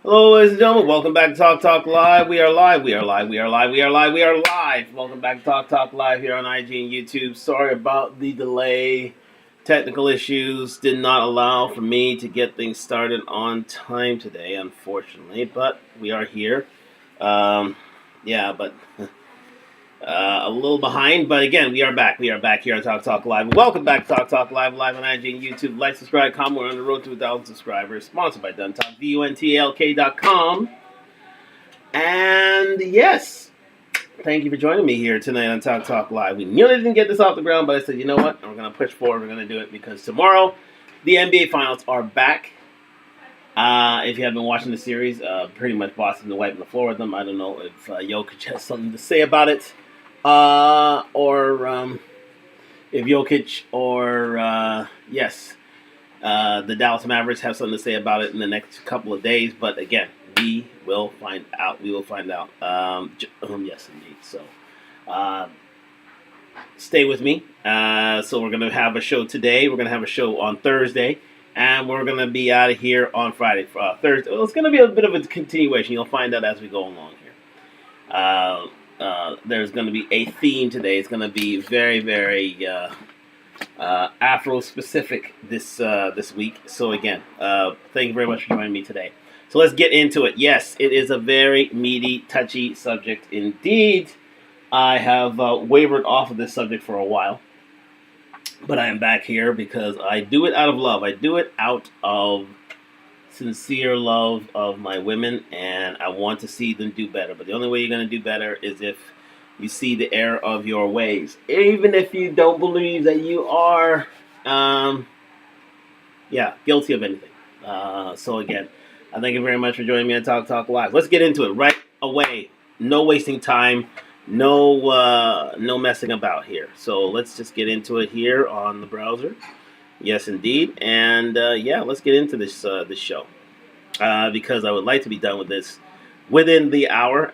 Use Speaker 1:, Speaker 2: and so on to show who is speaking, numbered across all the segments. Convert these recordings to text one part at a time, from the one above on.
Speaker 1: Hello, ladies and gentlemen. Welcome back to Talk Talk Live. We are live. We are live. We are live. We are live. We are live. Welcome back to Talk Talk Live here on IG and YouTube. Sorry about the delay. Technical issues did not allow for me to get things started on time today, unfortunately. But we are here. But a little behind. But again, we are back. We are back here on Talk Talk Live. Welcome back to Talk Talk Live, live on IG and YouTube. Like, subscribe, comment. We're on the road to 1,000 subscribers. Sponsored by Duntalk, DUNTLK.com. And yes, thank you for joining me here tonight on Talk Talk Live. We nearly didn't get this off the ground, but I said, you know what? We're going to push forward. We're going to do it because tomorrow the NBA Finals are back. If you have been watching the series, pretty much Boston wiping the floor with them. I don't know if Jokic has something to say about it. Or if Jokic or, the Dallas Mavericks have something to say about it in the next couple of days. But again, we will find out. We will find out. Yes, indeed. So, stay with me. So we're going to have a show today. We're going to have a show on Thursday. And we're going to be out of here on Friday. Thursday. Well, it's going to be a bit of a continuation. You'll find out as we go along here. There's going to be a theme today. It's going to be very, very Afro-specific this week. So again, thank you very much for joining me today. So let's get into it. Yes, it is a very meaty, touchy subject indeed. I have wavered off of this subject for a while. But I am back here because I do it out of love. I do it out of sincere love of my women, and I want to see them do better. But the only way you're going to do better is if you see the error of your ways. Even if you don't believe that you are, guilty of anything. So again, I thank you very much for joining me on Talk Talk Live. Let's get into it right away. No wasting time. No messing about here. So let's just get into it here on the browser. Yes, indeed. And let's get into this show because I would like to be done with this within the hour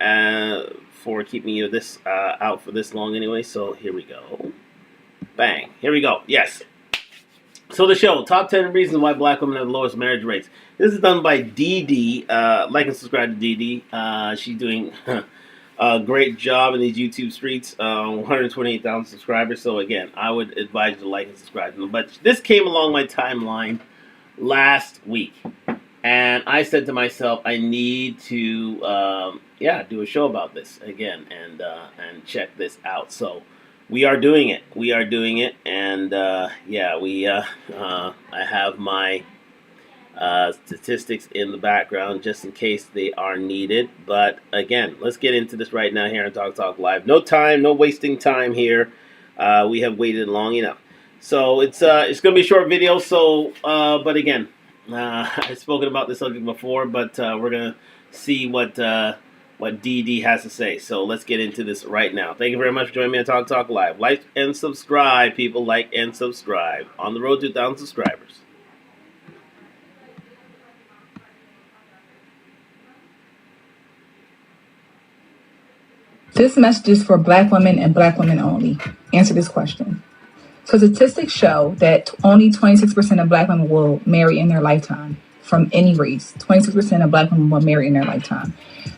Speaker 1: for keeping you this out for this long anyway. So here we go. Bang. Here we go. Yes. So the show, top 10 reasons why black women have the lowest marriage rates. This is done by DD. Like and subscribe to DD. She's doing a great job in these YouTube streets. 128,000 subscribers. So again, I would advise you to like and subscribe to them. But this came along my timeline last week. And I said to myself, I need to do a show about this again and check this out. So we are doing it. We are doing it. And I have my statistics in the background just in case they are needed. But again, let's get into this right now here on Talk Talk Live. No time, no wasting time here. We have waited long enough. So it's going to be a short video. So, but again, I've spoken about this subject before, but we're going to see what DD has to say. So let's get into this right now. Thank you very much for joining me on Talk Talk Live. Like and subscribe, people. Like and subscribe. On the road to 1,000 subscribers.
Speaker 2: This message is for black women and black women only. Answer this question. So statistics show that only 26% of black women will marry in their lifetime from any race. 26% of black women will marry in their lifetime.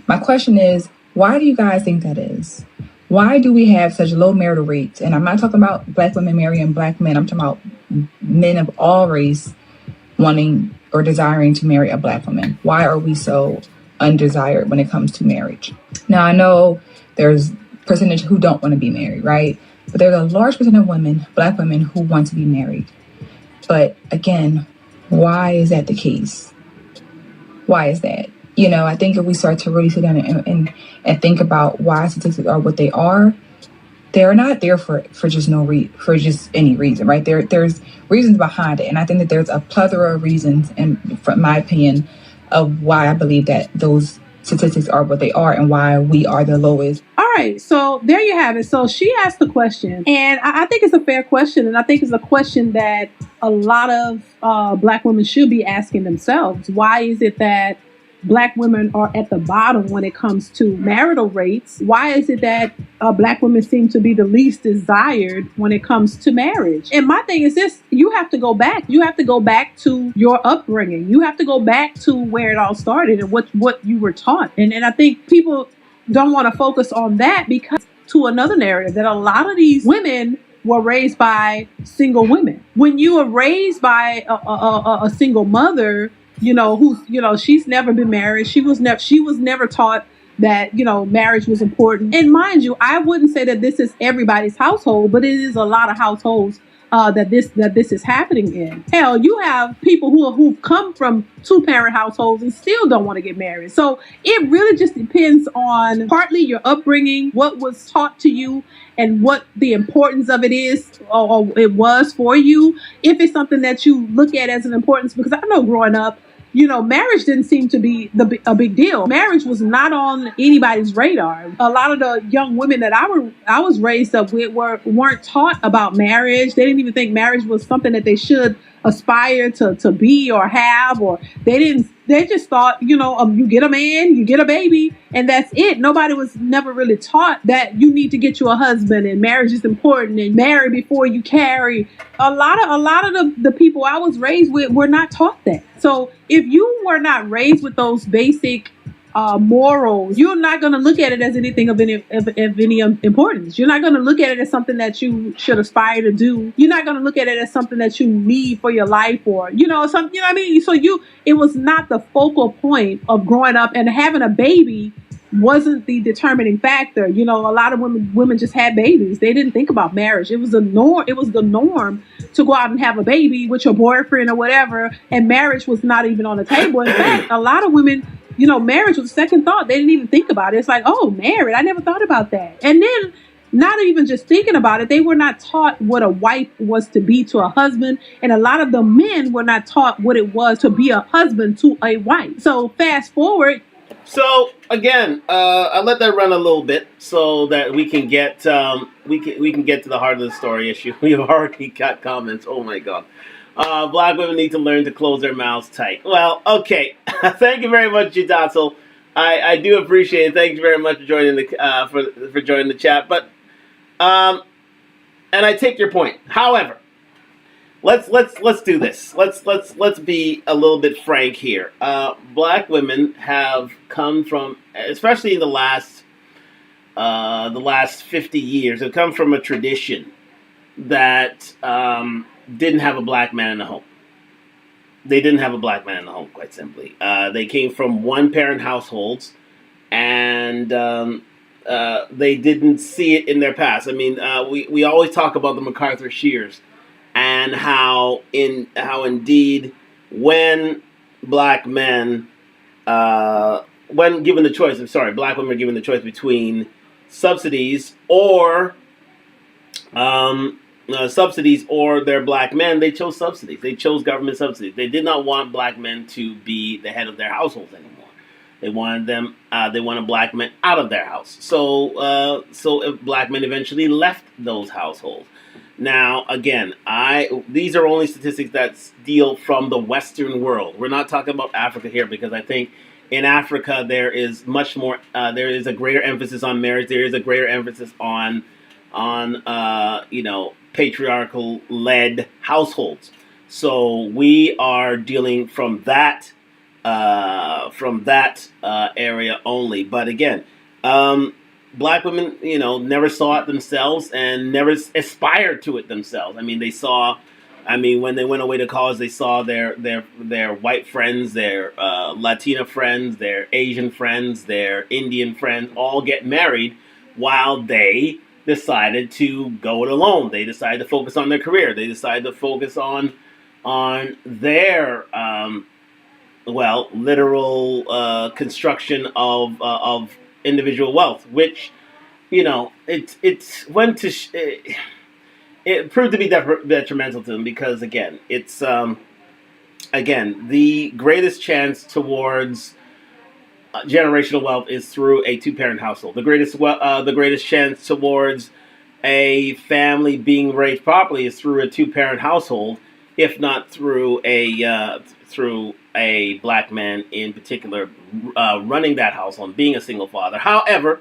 Speaker 2: My question is, why do you guys think that is? Why do we have such low marital rates? And I'm not talking about black women marrying black men. I'm talking about men of all race wanting or desiring to marry a black woman. Why are we so undesired when it comes to marriage? Now, I know there's percentage who don't want to be married, right? But there's a large percent of women, black women, who want to be married. But again, why is that the case? Why is that? You know, I think if we start to really sit down and think about why statistics are what they are, they're not there for just for just any reason, right? There's reasons behind it, and I think that there's a plethora of reasons, and from my opinion, of why I believe that those statistics are what they are and why we are the lowest.
Speaker 3: All right, so there you have it. So she asked the question, and I think it's a fair question, and I think it's a question that a lot of black women should be asking themselves. Why is it that Black women are at the bottom when it comes to marital rates? Why is it that Black women seem to be the least desired when it comes to marriage? And my thing is this: you have to go back. You have to go back to your upbringing. You have to go back to where it all started and what you were taught. And I think people don't want to focus on that because to another narrative that a lot of these women were raised by single women. When you were raised by a single mother, who's she's never been married. She was never taught that marriage was important. And mind you, I wouldn't say that this is everybody's household, but it is a lot of households that this is happening in. Hell, you have people who've come from 2-parent households and still don't want to get married. So it really just depends on partly your upbringing, what was taught to you, and what the importance of it is or it was for you. If it's something that you look at as an importance, because I know growing up, marriage didn't seem to be a big deal. Marriage was not on anybody's radar. A lot of the young women that I was raised up with weren't taught about marriage. They didn't even think marriage was something that they should aspire to be or have, or they just thought, you get a man, you get a baby, and that's it. Nobody was never really taught that you need to get you a husband and marriage is important and marry before you carry. A lot of the people I was raised with were not taught that. So if you were not raised with those basic morals, you're not going to look at it as anything of any importance. You're not going to look at it as something that you should aspire to do. You're not going to look at it as something that you need for your life, or something. You know what I mean? So it was not the focal point of growing up, and having a baby wasn't the determining factor. A lot of women just had babies. They didn't think about marriage. It was the norm. It was the norm to go out and have a baby with your boyfriend or whatever, and marriage was not even on the table. In fact, a lot of women, marriage was a second thought. They didn't even think about it. It's like, oh, married. I never thought about that. And then not even just thinking about it, they were not taught what a wife was to be to a husband. And a lot of the men were not taught what it was to be a husband to a wife. So fast forward.
Speaker 1: So again, I let that run a little bit so that we can get we can get to the heart of the story issue. We have already got comments. Oh my God. Black women need to learn to close their mouths tight. Well, okay. Thank you very much, Jidatsu. I do appreciate it. Thank you very much for joining the for joining the chat. But and I take your point. However, let's do this. Let's be a little bit frank here. Black women have come from, especially in the last 50 years, have come from a tradition that didn't have a black man in the home. They didn't have a black man in the home, quite simply. They came from one-parent households, and they didn't see it in their past. I mean, we always talk about the MacArthur Shears and how indeed when black men, when given the choice, black women are given the choice between subsidies or their black men, they chose subsidies. They chose government subsidies. They did not want black men to be the head of their households anymore. They wanted them. They wanted black men out of their house. So black men eventually left those households. Now, again, these are only statistics that deal from the Western world. We're not talking about Africa here, because I think in Africa there is much more. There is a greater emphasis on marriage. There is a greater emphasis on patriarchal led households. So we are dealing from that area only. But again, black women, never saw it themselves and never aspired to it themselves. I mean, when they went away to college, they saw their white friends, their Latina friends, their Asian friends, their Indian friends all get married, while they decided to go it alone. They decided to focus on their career. They decided to focus on their literal construction of individual wealth, which it proved to be detrimental to them, because again, it's the greatest chance towards generational wealth is through a two-parent household. The greatest chance towards a family being raised properly is through a two-parent household, if not through a black man in particular running that household, being a single father. However,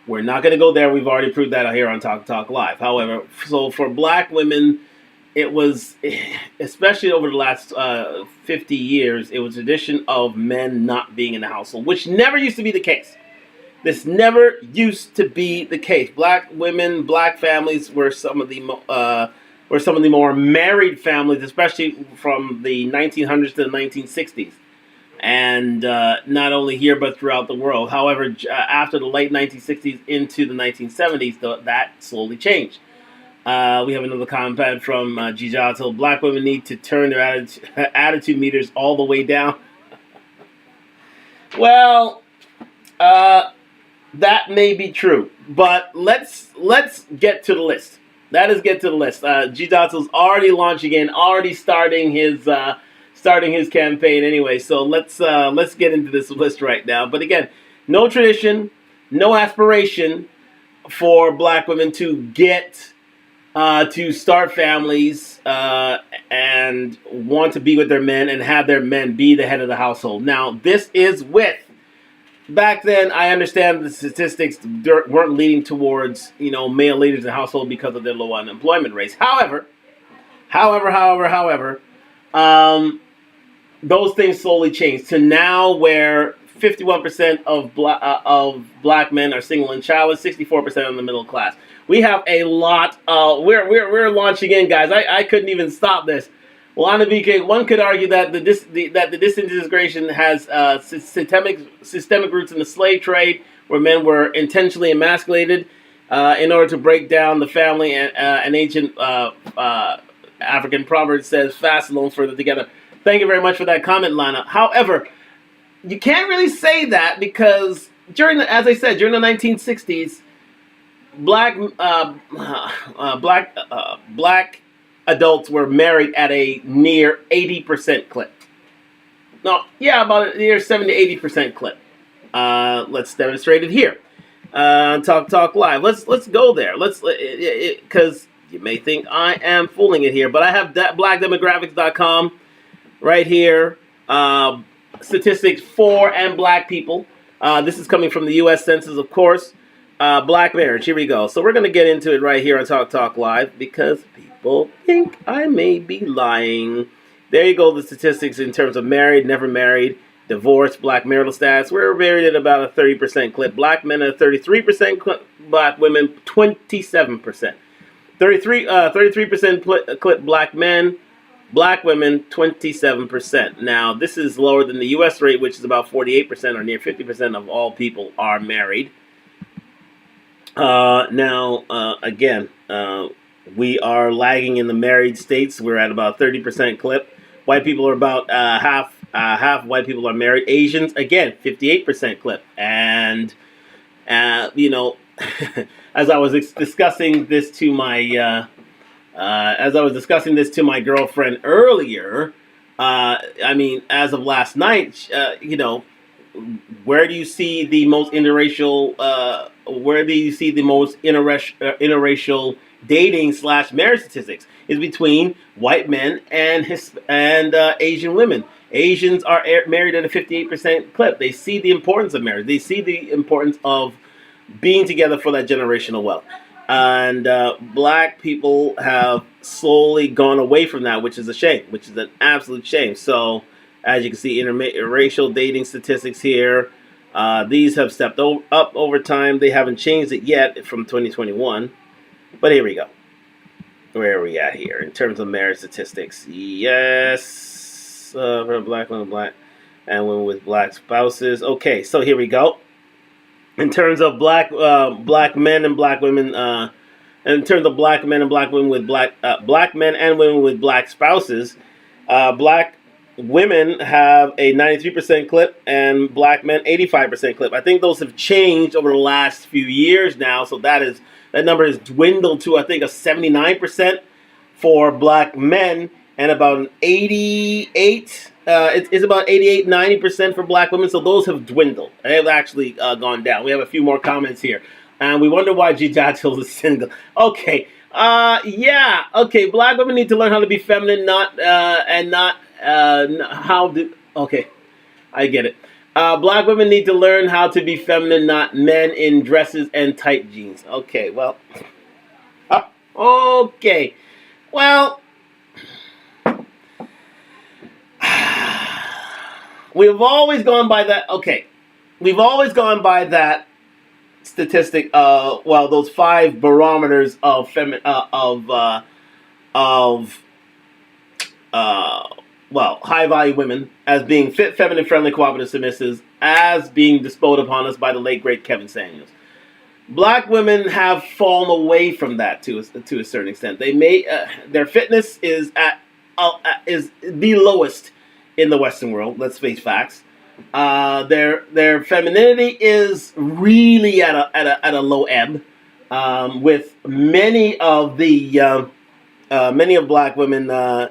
Speaker 1: we're not going to go there. We've already proved that here on Talk Live. However, so for black women, it was, especially over the last 50 years, it was a tradition of men not being in the household, which never used to be the case. This never used to be the case. Black women, black families were some of the more married families, especially from the 1900s to the 1960s. And not only here, but throughout the world. However, after the late 1960s into the 1970s, that slowly changed. We have another comment from Gijato. Black women need to turn their attitude meters all the way down. Well, that may be true, but let's get to the list. That is, get to the list. Gidato's already launching in, already starting his campaign anyway. So let's get into this list right now. But again, no tradition, no aspiration for black women to get to start families and want to be with their men and have their men be the head of the household. Now, this is with. Back then, I understand the statistics weren't leading towards, male leaders in the household because of their low unemployment rates. However, those things slowly changed to now where 51% of black men are single and childless, 64% in the middle class. We have a lot. We're launching in, guys. I couldn't even stop this. Well, on the BK, one could argue that the disintegration has systemic roots in the slave trade, where men were intentionally emasculated in order to break down the family. And an ancient African proverb says, "Fast alone, further together." Thank you very much for that comment, Lana. However, you can't really say that because as I said, during the 1960s, black adults were married at a near 80% clip. No, yeah, about a near 70 to 80% clip. Let's demonstrate it here. Talk Live. Let's go there. Because you may think I am fooling it here, but I have blackdemographics.com right here. Statistics for and black people. This is coming from the U.S. Census, of course. Black marriage. Here we go. So we're going to get into it right here on Talk Live because people think I may be lying. There you go. The statistics in terms of married, never married, divorced, black marital status. We're married at about a 30% clip. Black men at a 33% clip. Black women 27%. 33% clip black men. Black women 27%. Now this is lower than the U.S. rate, which is about 48% or near 50% of all people are married. Again, we are lagging in the married states. We're at about 30% clip. White people are about half white people are married. Asians, again, 58% clip. And, as I was discussing this to my girlfriend earlier, as of last night, where do you see the most interracial? Where do you see the most interracial dating / marriage statistics? Is between white men and Asian women. Asians are married at a 58% clip. They see the importance of marriage. They see the importance of being together for that generational wealth. And black people have slowly gone away from that, which is a shame, which is an absolute shame. So, as you can see, interracial dating statistics here. These have stepped up over time. They haven't changed it yet from 2021. But here we go. Where are we at here in terms of marriage statistics? Yes. For black women, black and women with black spouses. Okay, so here we go. In terms of black men and black women, in terms of black men and black women with black men and women with black spouses, black women have a 93% clip and black men 85% clip. I think those have changed over the last few years now, so that number has dwindled to I think a 79% for black men and about an 88. It's about 88-90% for black women, so those have dwindled. They have actually gone down. We have a few more comments here, and we wonder why Gijatil is single. Okay. Yeah. Okay. Black women need to learn how to be feminine, not how do? Okay, I get it. Black women need to learn how to be feminine, not men in dresses and tight jeans. Okay, well, okay, well, we've always gone by that. Okay, we've always gone by that statistic. Well, those 5 barometers of of well, high value women as being fit, feminine, friendly, cooperative, submissive, as being bestowed upon us by the late great Kevin Samuels. Black women have fallen away from that to a certain extent. They may their fitness is the lowest in the Western world. Let's face facts. Their femininity is really at a low ebb. With many of black women,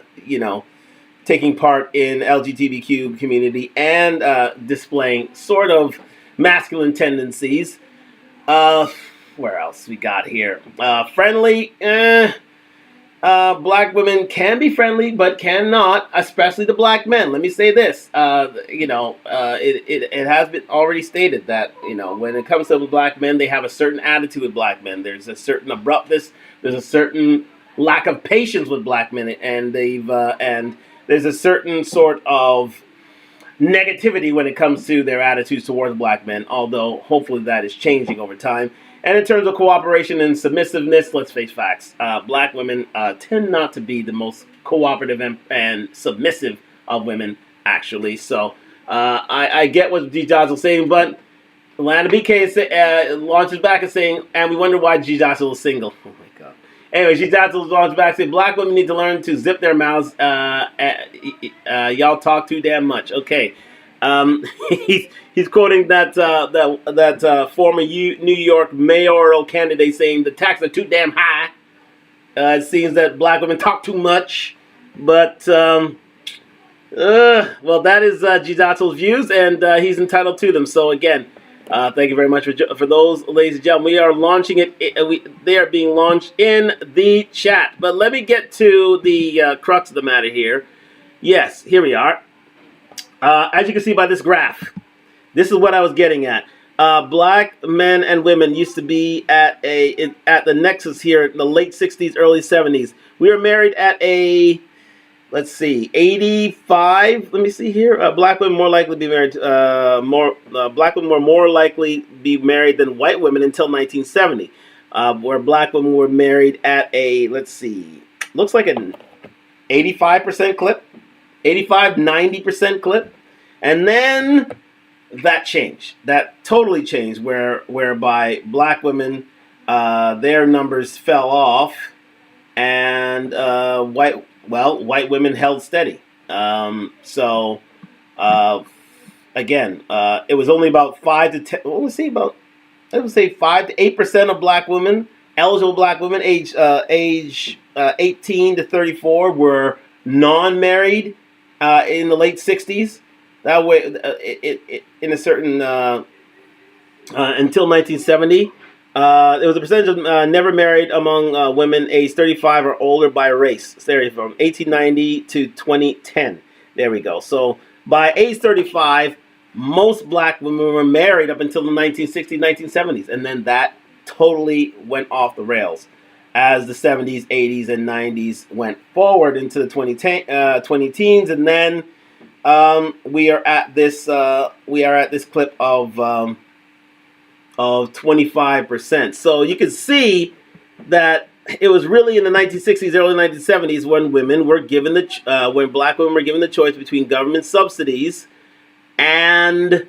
Speaker 1: taking part in LGBTQ community and displaying sort of masculine tendencies. Where else we got here? Friendly. Black women can be friendly, but cannot, especially the black men. Let me say this. It has been already stated that, when it comes to the black men, they have a certain attitude with black men. There's a certain abruptness. There's a certain lack of patience with black men, and there's a certain sort of negativity when it comes to their attitudes towards black men, although hopefully that is changing over time. And in terms of cooperation and submissiveness, let's face facts. Black women tend not to be the most cooperative and submissive of women, actually. So I get what G. Johnson is saying, but Lana BK launches back and saying, and we wonder why G. Johnson was single. Oh my God. Anyway, G. Johnson launches back saying, black women need to learn to zip their mouths. Y'all talk too damn much. Okay. He's quoting that former New York mayoral candidate saying the taxes are too damn high. It seems that black women talk too much, but well, that is G. Dotto's views, and he's entitled to them. So again, thank you very much for those, ladies and gentlemen. We are launching it. They are being launched in the chat. But let me get to the crux of the matter here. Yes, here we are. As you can see by this graph, this is what I was getting at. Black men and women used to be at the nexus here in the late 60s, early 70s. We were married at a, let's see, 85. Let me see here. Black women more likely to be married. Black women were more likely to be married than white women until 1970, where black women were married at a, let's see, looks like an 85% clip. 85-90% clip, and then that changed. That totally changed, whereby black women, their numbers fell off, and white women held steady. Again, it was only about 5 to 10. Well, let's see, I would say 5 to 8% of black women, eligible black women, age 18 to 34, were non-married. In the late 60s, that way, in a certain until 1970, there was a percentage of never married among women aged 35 or older by race. Sorry, from 1890 to 2010. There we go. So by age 35, most black women were married up until the 1960s, 1970s, and then that totally went off the rails as the 70s, 80s, and 90s went forward into the 20 teens, and then we are at this clip of 25%. So you can see that it was really in the 1960s, early 1970s when women were given when black women were given the choice between government subsidies and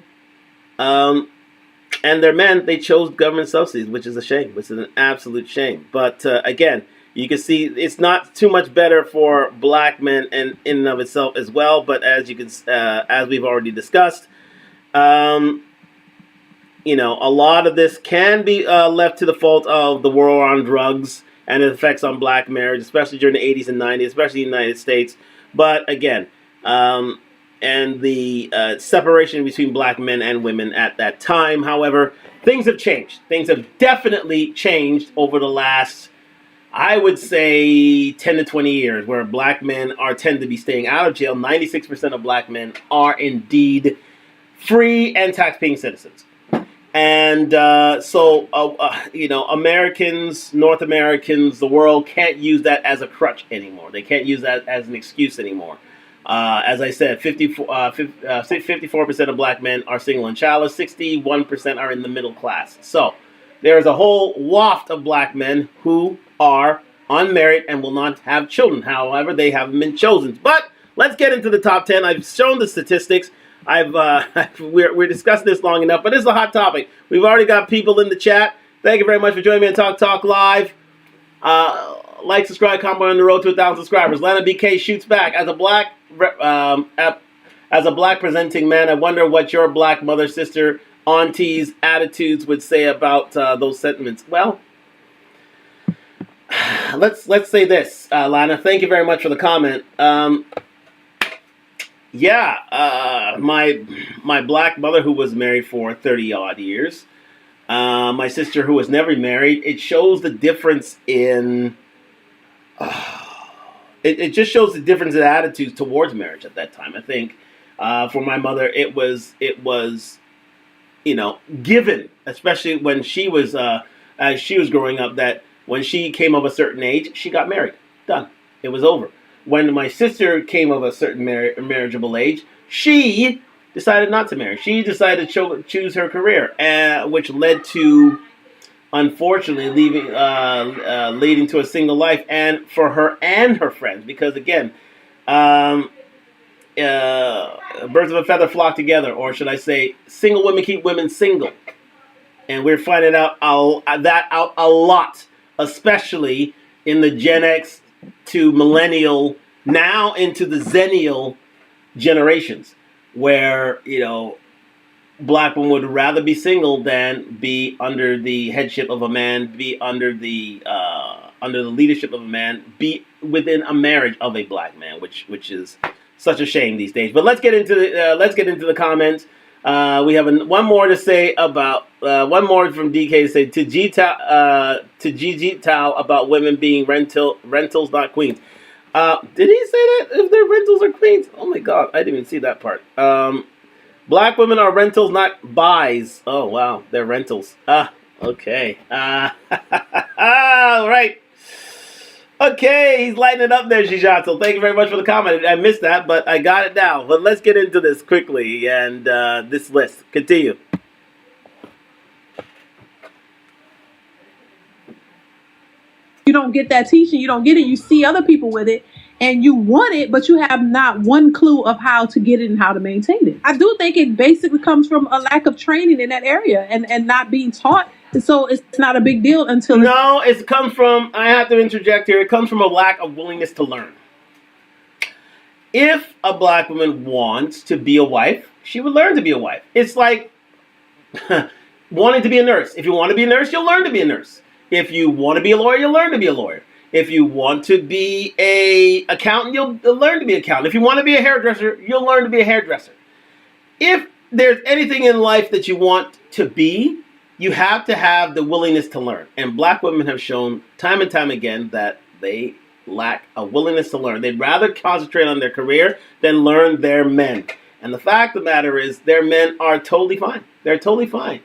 Speaker 1: their men. They chose government subsidies, which is a shame, which is an absolute shame. But again, you can see it's not too much better for black men in and of itself as well. But as you can, as we've already discussed, a lot of this can be left to the fault of the war on drugs and its effects on black marriage, especially during the 80s and 90s, especially in the United States. But again, and the separation between black men and women at that time. However, things have changed. Things have definitely changed over the last, I would say 10 to 20 years, where black men tend to be staying out of jail. 96% of black men are indeed free and tax-paying citizens. And Americans, North Americans, the world can't use that as a crutch anymore. They can't use that as an excuse anymore. As I said, 54% of black men are single and childless. 61% are in the middle class. So there is a whole waft of black men who are unmarried and will not have children. However, they haven't been chosen. But let's get into the top 10. I've shown the statistics. We're discussing this long enough, but this is a hot topic. We've already got people in the chat. Thank you very much for joining me on Talk Live. Like, subscribe, comment on the road to 1,000 subscribers. Lana BK shoots back. As a black presenting man, I wonder what your black mother, sister, aunties' attitudes would say about those sentiments. Well, let's say this, Lana. Thank you very much for the comment. My black mother, who was married for 30 odd years, my sister, who was never married. It shows the difference in. It just shows the difference in attitudes towards marriage at that time. I think for my mother, it was given, especially when she was as she was growing up, that when she came of a certain age, she got married. Done. It was over. When my sister came of a certain marriageable age, she decided not to marry. She decided to choose her career, which led to, unfortunately, leading to a single life, and for her and her friends. Because again, birds of a feather flock together, or should I say, single women keep women single, and we're finding out a lot, especially in the Gen X to millennial, now into the zennial generations, where black women would rather be single than be under the headship of a man, be under the leadership of a man, be within a marriage of a black man, which is such a shame these days. But let's get into the comments. We have one more to say about one more from DK to say to Gigi Tao about women being rentals, not queens. Did he say that if they're rentals or queens? Oh my God, I didn't even see that part. Black women are rentals, not buys. Oh wow, they're rentals. Okay. All right. Okay, he's lighting it up there, Gijato. Thank you very much for the comment. I missed that, but I got it now. But let's get into this quickly and this list. Continue.
Speaker 3: You don't get that teaching. You don't get it. You see other people with it and you want it, but you have not one clue of how to get it and how to maintain it. I do think it basically comes from a lack of training in that area and not being taught. And so it's not a big deal until...
Speaker 1: No, it comes from, I have to interject here, it comes from a lack of willingness to learn. If a black woman wants to be a wife, she would learn to be a wife. It's like wanting to be a nurse. If you want to be a nurse, you'll learn to be a nurse. If you want to be a lawyer, you'll learn to be a lawyer. If you want to be an accountant, you'll learn to be an accountant. If you want to be a hairdresser, you'll learn to be a hairdresser. If there's anything in life that you want to be, you have to have the willingness to learn. And black women have shown time and time again that they lack a willingness to learn. They'd rather concentrate on their career than learn their men. And the fact of the matter is, their men are totally fine. They're totally fine.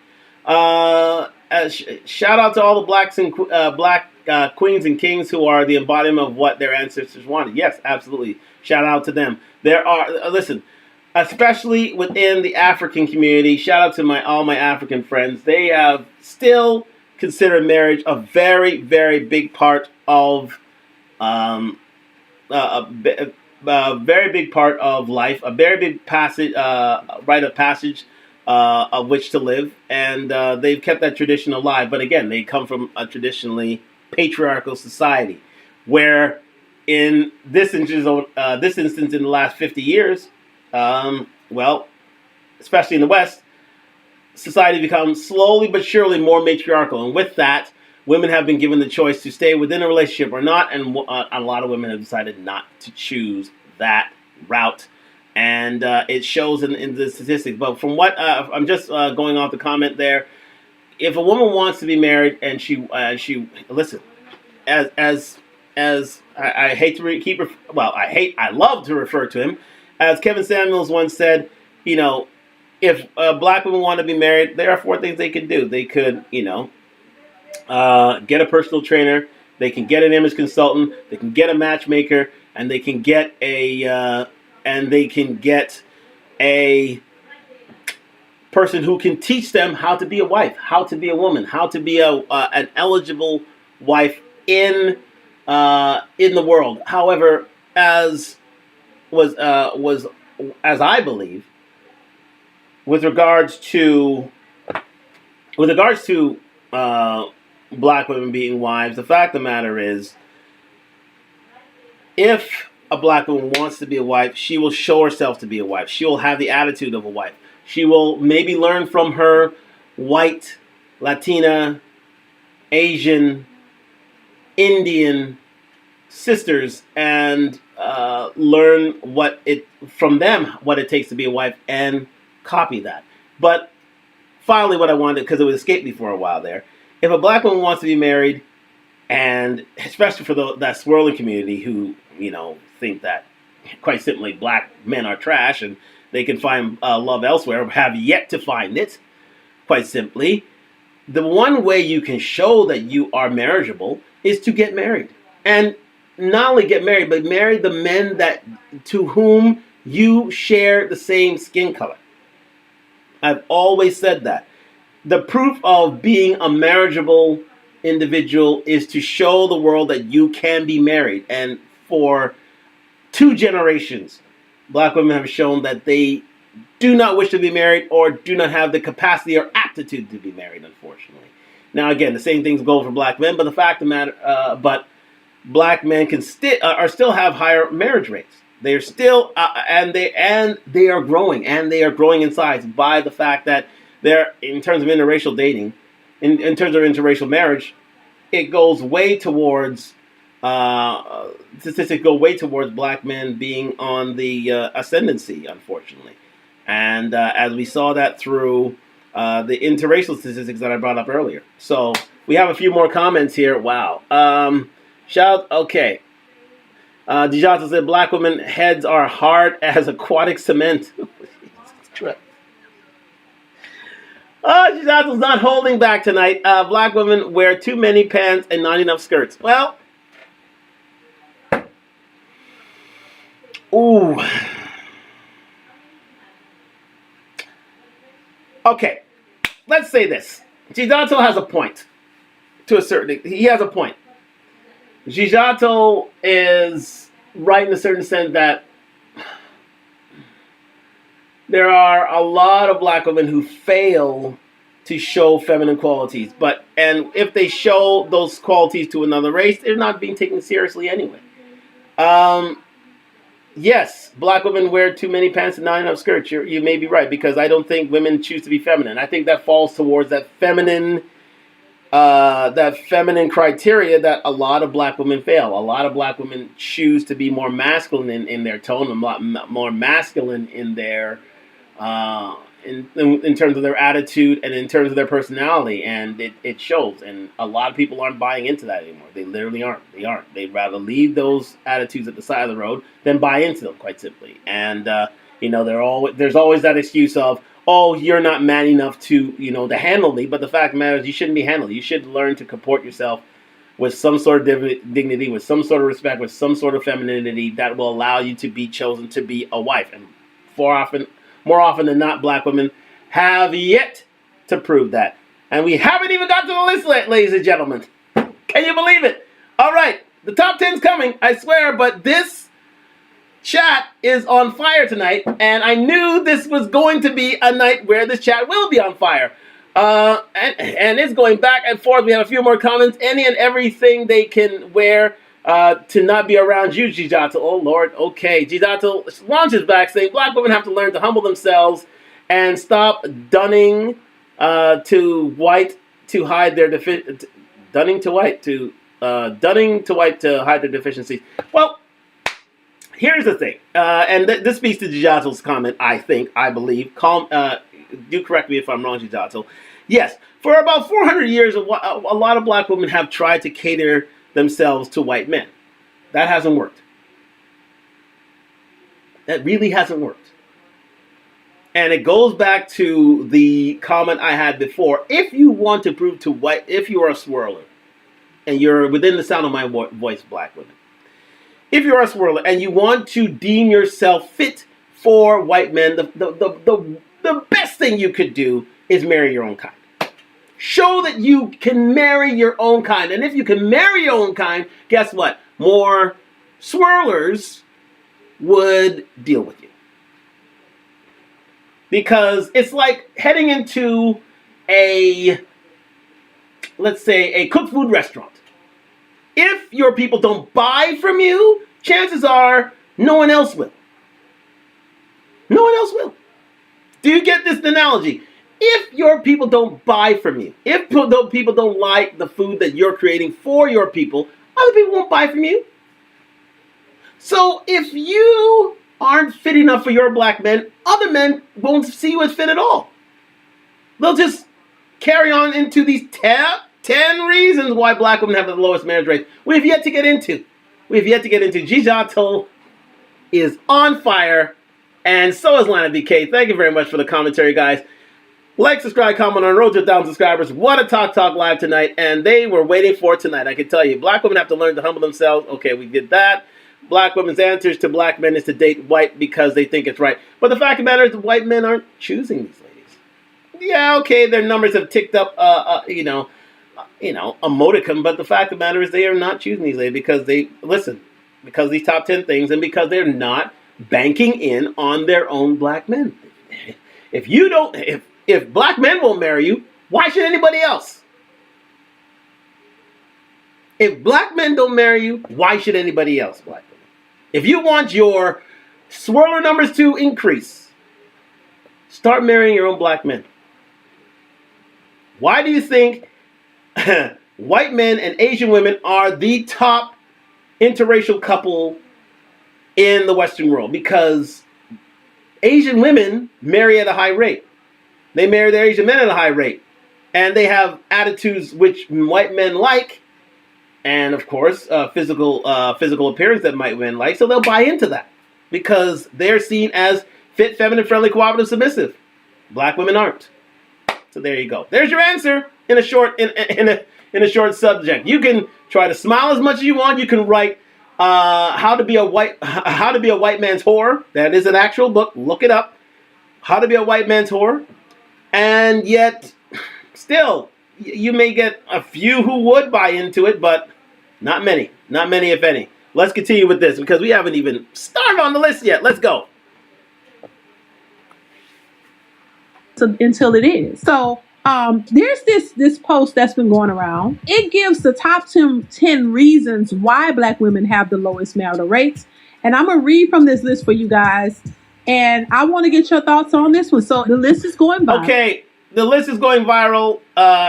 Speaker 1: Shout out to all the blacks and black queens and kings who are the embodiment of what their ancestors wanted. Yes, absolutely. Shout out to them. There are, listen, especially within the African community, shout out to all my African friends. They have still considered marriage a very, very big part of a very big part of life, a very big passage, rite of passage of which to live, and they've kept that tradition alive. But again, they come from a traditionally patriarchal society, where in this instance, in the last 50 years, especially in the West, society becomes slowly but surely more matriarchal. And with that, women have been given the choice to stay within a relationship or not. And a lot of women have decided not to choose that route. And it shows in the statistics. But from what I'm just going off the comment there, if a woman wants to be married and she listen, I hate to I love to refer to him, as Kevin Samuels once said, you know, if black women want to be married, there are 4 things they could do. They could, get a personal trainer, they can get an image consultant, they can get a matchmaker, and they can get a person who can teach them how to be a wife, how to be a woman, how to be an eligible wife in the world. However, as I believe, with regards to black women being wives, the fact of the matter is, if a black woman wants to be a wife, she will show herself to be a wife. She will have the attitude of a wife. She will maybe learn from her white, Latina, Asian, Indian sisters and learn from them what it takes to be a wife and copy that. But finally, what I wanted, because it would escape me for a while there, if a black woman wants to be married, and especially for that swirling community who think that, quite simply, black men are trash and they can find love elsewhere, or have yet to find it, quite simply, the one way you can show that you are marriageable is to get married. And not only get married, but marry the men to whom you share the same skin color. I've always said that. The proof of being a marriageable individual is to show the world that you can be married. And for 2 generations, black women have shown that they do not wish to be married or do not have the capacity or aptitude to be married, unfortunately. Now, again, the same things go for black men, but the fact of the matter, but black men can still have higher marriage rates. They are still, and they are growing, and they are growing in size by the fact that they're, in terms of interracial dating, in terms of interracial marriage, it goes way towards, statistics go way towards black men being on the ascendancy, unfortunately. And as we saw that through the interracial statistics that I brought up earlier. So we have a few more comments here. Wow. Okay. Dijato said black women heads are hard as aquatic cement. Dijato's not holding back tonight. Black women wear too many pants and not enough skirts. Well, ooh. Okay, let's say this. Dijato has a point. To a certain extent, he has a point. Dijato is right in a certain sense that there are a lot of black women who fail to show feminine qualities. And if they show those qualities to another race, they're not being taken seriously anyway. Yes, black women wear too many pants and not enough skirts. You may be right, because I don't think women choose to be feminine. I think that falls towards that feminine criteria that a lot of black women fail. A lot of black women choose to be more masculine in their tone, a lot more masculine in their in terms of their attitude and in terms of their personality, and it shows. And a lot of people aren't buying into that anymore. They literally aren't. They aren't. They'd rather leave those attitudes at the side of the road than buy into them, quite simply. And there's always that excuse of, oh, you're not man enough to to handle me. But the fact of the matter is, you shouldn't be handled. You should learn to comport yourself with some sort of dignity, with some sort of respect, with some sort of femininity that will allow you to be chosen to be a wife. And more often than not, black women have yet to prove that. And we haven't even got to the list yet, ladies and gentlemen. Can you believe it? All right, the top 10's coming, I swear, but this chat is on fire tonight, and I knew this was going to be a night where this chat will be on fire. And it's going back and forth. We have a few more comments. Any and everything they can wear to not be around you, Dijato. Oh, Lord. Okay. Dijato launches back saying, black women have to learn to humble themselves and stop dunning to white to hide their dunning to white to hide their deficiencies. Well, here's the thing, and this speaks to Dijato's comment, I believe. Do correct me if I'm wrong, Dijato. Yes, for about 400 years, a lot of black women have tried to cater themselves to white men. That hasn't worked. That really hasn't worked. And it goes back to the comment I had before. If you want to prove to white, if you are a swirler, and you're within the sound of my voice, black women, if you're a swirler and you want to deem yourself fit for white men, the best thing you could do is marry your own kind. Show that you can marry your own kind. And if you can marry your own kind, guess what? More swirlers would deal with you. Because it's like heading into let's say, a cooked food restaurant. If your people don't buy from you, chances are no one else will. No one else will. Do you get this analogy? If your people don't buy from you, if people don't like the food that you're creating for your people, other people won't buy from you. So if you aren't fit enough for your black men, other men won't see you as fit at all. They'll just carry on into these 10 reasons why black women have the lowest marriage rate. We've yet to get into. Gijato is on fire, and so is Lana BK. Thank you very much for the commentary, guys. Like, subscribe, comment on Road to 1,000 subscribers. What a Talk Live tonight, and they were waiting for tonight. I can tell you, black women have to learn to humble themselves. Okay, we did that. Black women's answers to black men is to date white because they think it's right. But the fact of the matter is, white men aren't choosing these ladies. Yeah, okay, their numbers have ticked up, a modicum, but the fact of the matter is they are not choosing these ladies because because of these top 10 things, and because they're not banking in on their own black men. If black men won't marry you, why should anybody else? If black men don't marry you, why should anybody else, black women? If you want your swirler numbers to increase, start marrying your own black men. Why do you think white men and Asian women are the top interracial couple in the Western world? Because Asian women marry at a high rate. They marry their Asian men at a high rate. And they have attitudes which white men like. And, of course, physical appearance that white men like. So they'll buy into that. Because they're seen as fit, feminine, friendly, cooperative, submissive. Black women aren't. So there you go. There's your answer in a short short subject. You can try to smile as much as you want. You can write how to be a white man's whore. That is an actual book. Look it up. How to be a white man's whore. And yet, still, you may get a few who would buy into it, but not many. Not many, if any. Let's continue with this because we haven't even started on the list yet. Let's go.
Speaker 3: Until it is. So there's this post that's been going around. It gives the top 10 reasons why black women have the lowest marital rates. And I'm going to read from this list for you guys. And I want to get your thoughts on this one. So the list is going viral.
Speaker 1: Okay, the list is going viral.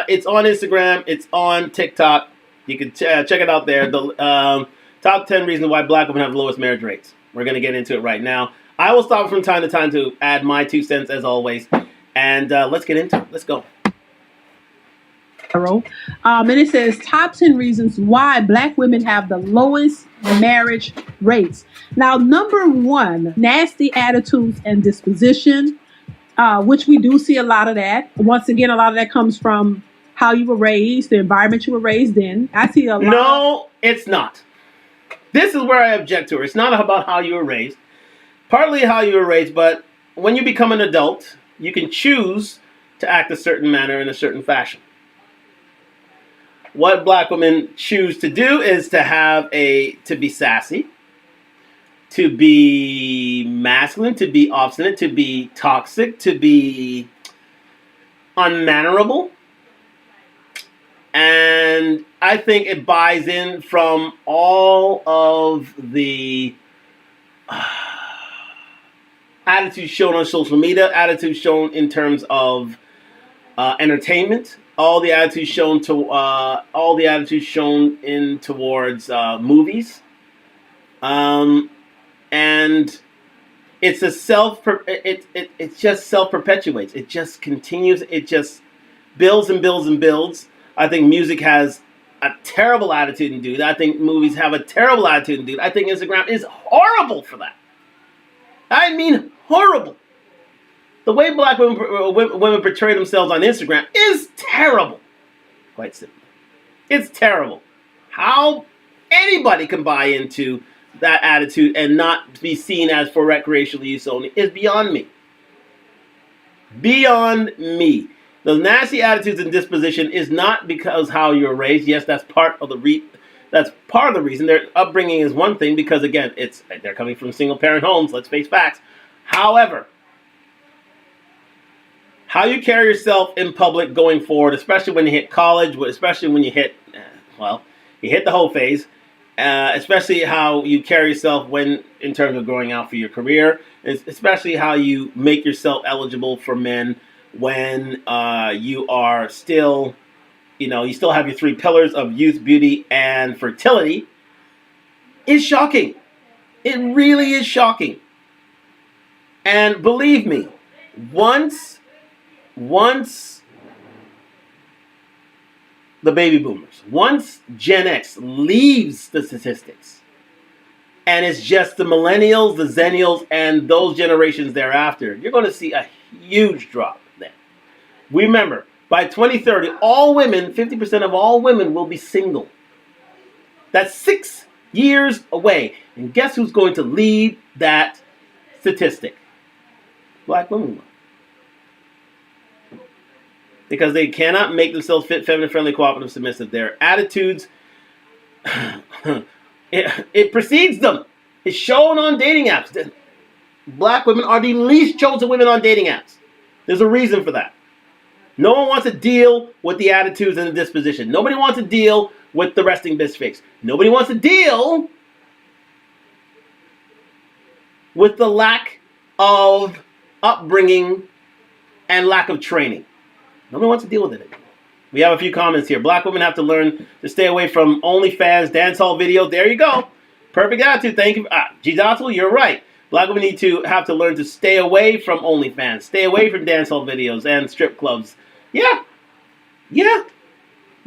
Speaker 1: It's on Instagram. It's on TikTok. You can check it out there. The top 10 reasons why black women have the lowest marriage rates. We're going to get into it right now. I will stop from time to time to add my 2 cents as always. And let's get into it. Let's go.
Speaker 3: And it says top 10 reasons why black women have the lowest marriage rates. Now, number 1, nasty attitudes and disposition, which we do see a lot of that. Once again, a lot of that comes from how you were raised, the environment you were raised in. I see a lot.
Speaker 1: No, it's not. This is where I object to it. It's not about how you were raised. Partly how you were raised, but when you become an adult, you can choose to act a certain manner in a certain fashion. What black women choose to do is to be sassy, to be masculine, to be obstinate, to be toxic, to be unmannerable. And I think it buys in from all of the attitudes shown on social media, attitudes shown in terms of entertainment, all the attitudes shown towards movies, and it's it just self-perpetuates. It just continues. It just builds and builds and builds. I think music has a terrible attitude in dude. I think movies have a terrible attitude in dude. I think Instagram is horrible for that. I mean horrible. The way black women portray themselves on Instagram is terrible. Quite simply. It's terrible. How anybody can buy into that attitude and not be seen as for recreational use only is beyond me. Beyond me. The nasty attitudes and disposition is not because how you're raised. Yes, that's part of the reason. Their upbringing is one thing because again, they're coming from single parent homes. Let's face facts. However, how you carry yourself in public going forward, especially when you hit college, especially when you hit the whole phase, especially how you carry yourself when in terms of going out for your career, especially how you make yourself eligible for men when you are still, you still have your 3 pillars of youth, beauty, and fertility, is shocking. It really is shocking. And believe me, once the baby boomers, once Gen X leaves the statistics, and it's just the millennials, the zennials, and those generations thereafter, you're going to see a huge drop then. Remember, by 2030, all women, 50% of all women will be single. That's 6 years away. And guess who's going to lead that statistic? Black women will. Because they cannot make themselves fit, feminine, friendly, cooperative, submissive. Their attitudes, it precedes them. It's shown on dating apps. Black women are the least chosen women on dating apps. There's a reason for that. No one wants to deal with the attitudes and the disposition. Nobody wants to deal with the resting bitch face. Nobody wants to deal with the lack of upbringing and lack of training. Nobody wants to deal with it anymore. We have a few comments here. Black women have to learn to stay away from OnlyFans, dancehall videos. There you go. Perfect attitude. Thank you. Gidatul, you're right. Black women have to learn to stay away from OnlyFans, stay away from dancehall videos and strip clubs. Yeah.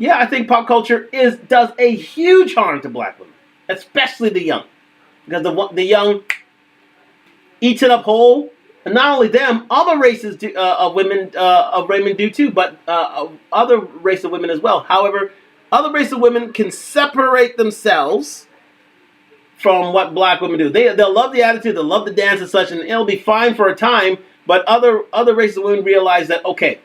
Speaker 1: I think pop culture does a huge harm to black women, especially the young, because the young eats it up whole. And not only them, other races of women do too, but other races of women as well. However, other races of women can separate themselves from what black women do. They'll love the attitude, they'll love the dance and such, and it'll be fine for a time. But other races of women realize that okay,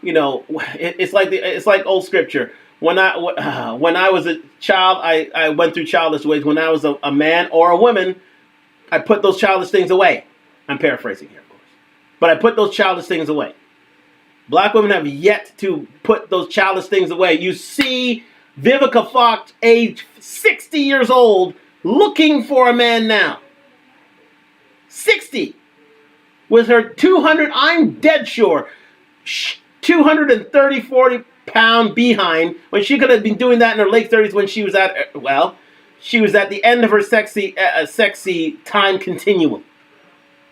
Speaker 1: it's like old scripture. When I was a child, I went through childish ways. When I was a man or a woman, I put those childish things away. I'm paraphrasing here, of course. But I put those childish things away. Black women have yet to put those childish things away. You see Vivica Fox, age 60 years old, looking for a man now. 60. With her 200, I'm dead sure, 230, 40 pound behind, when she could have been doing that in her late 30s when she was at the end of her sexy time continuum.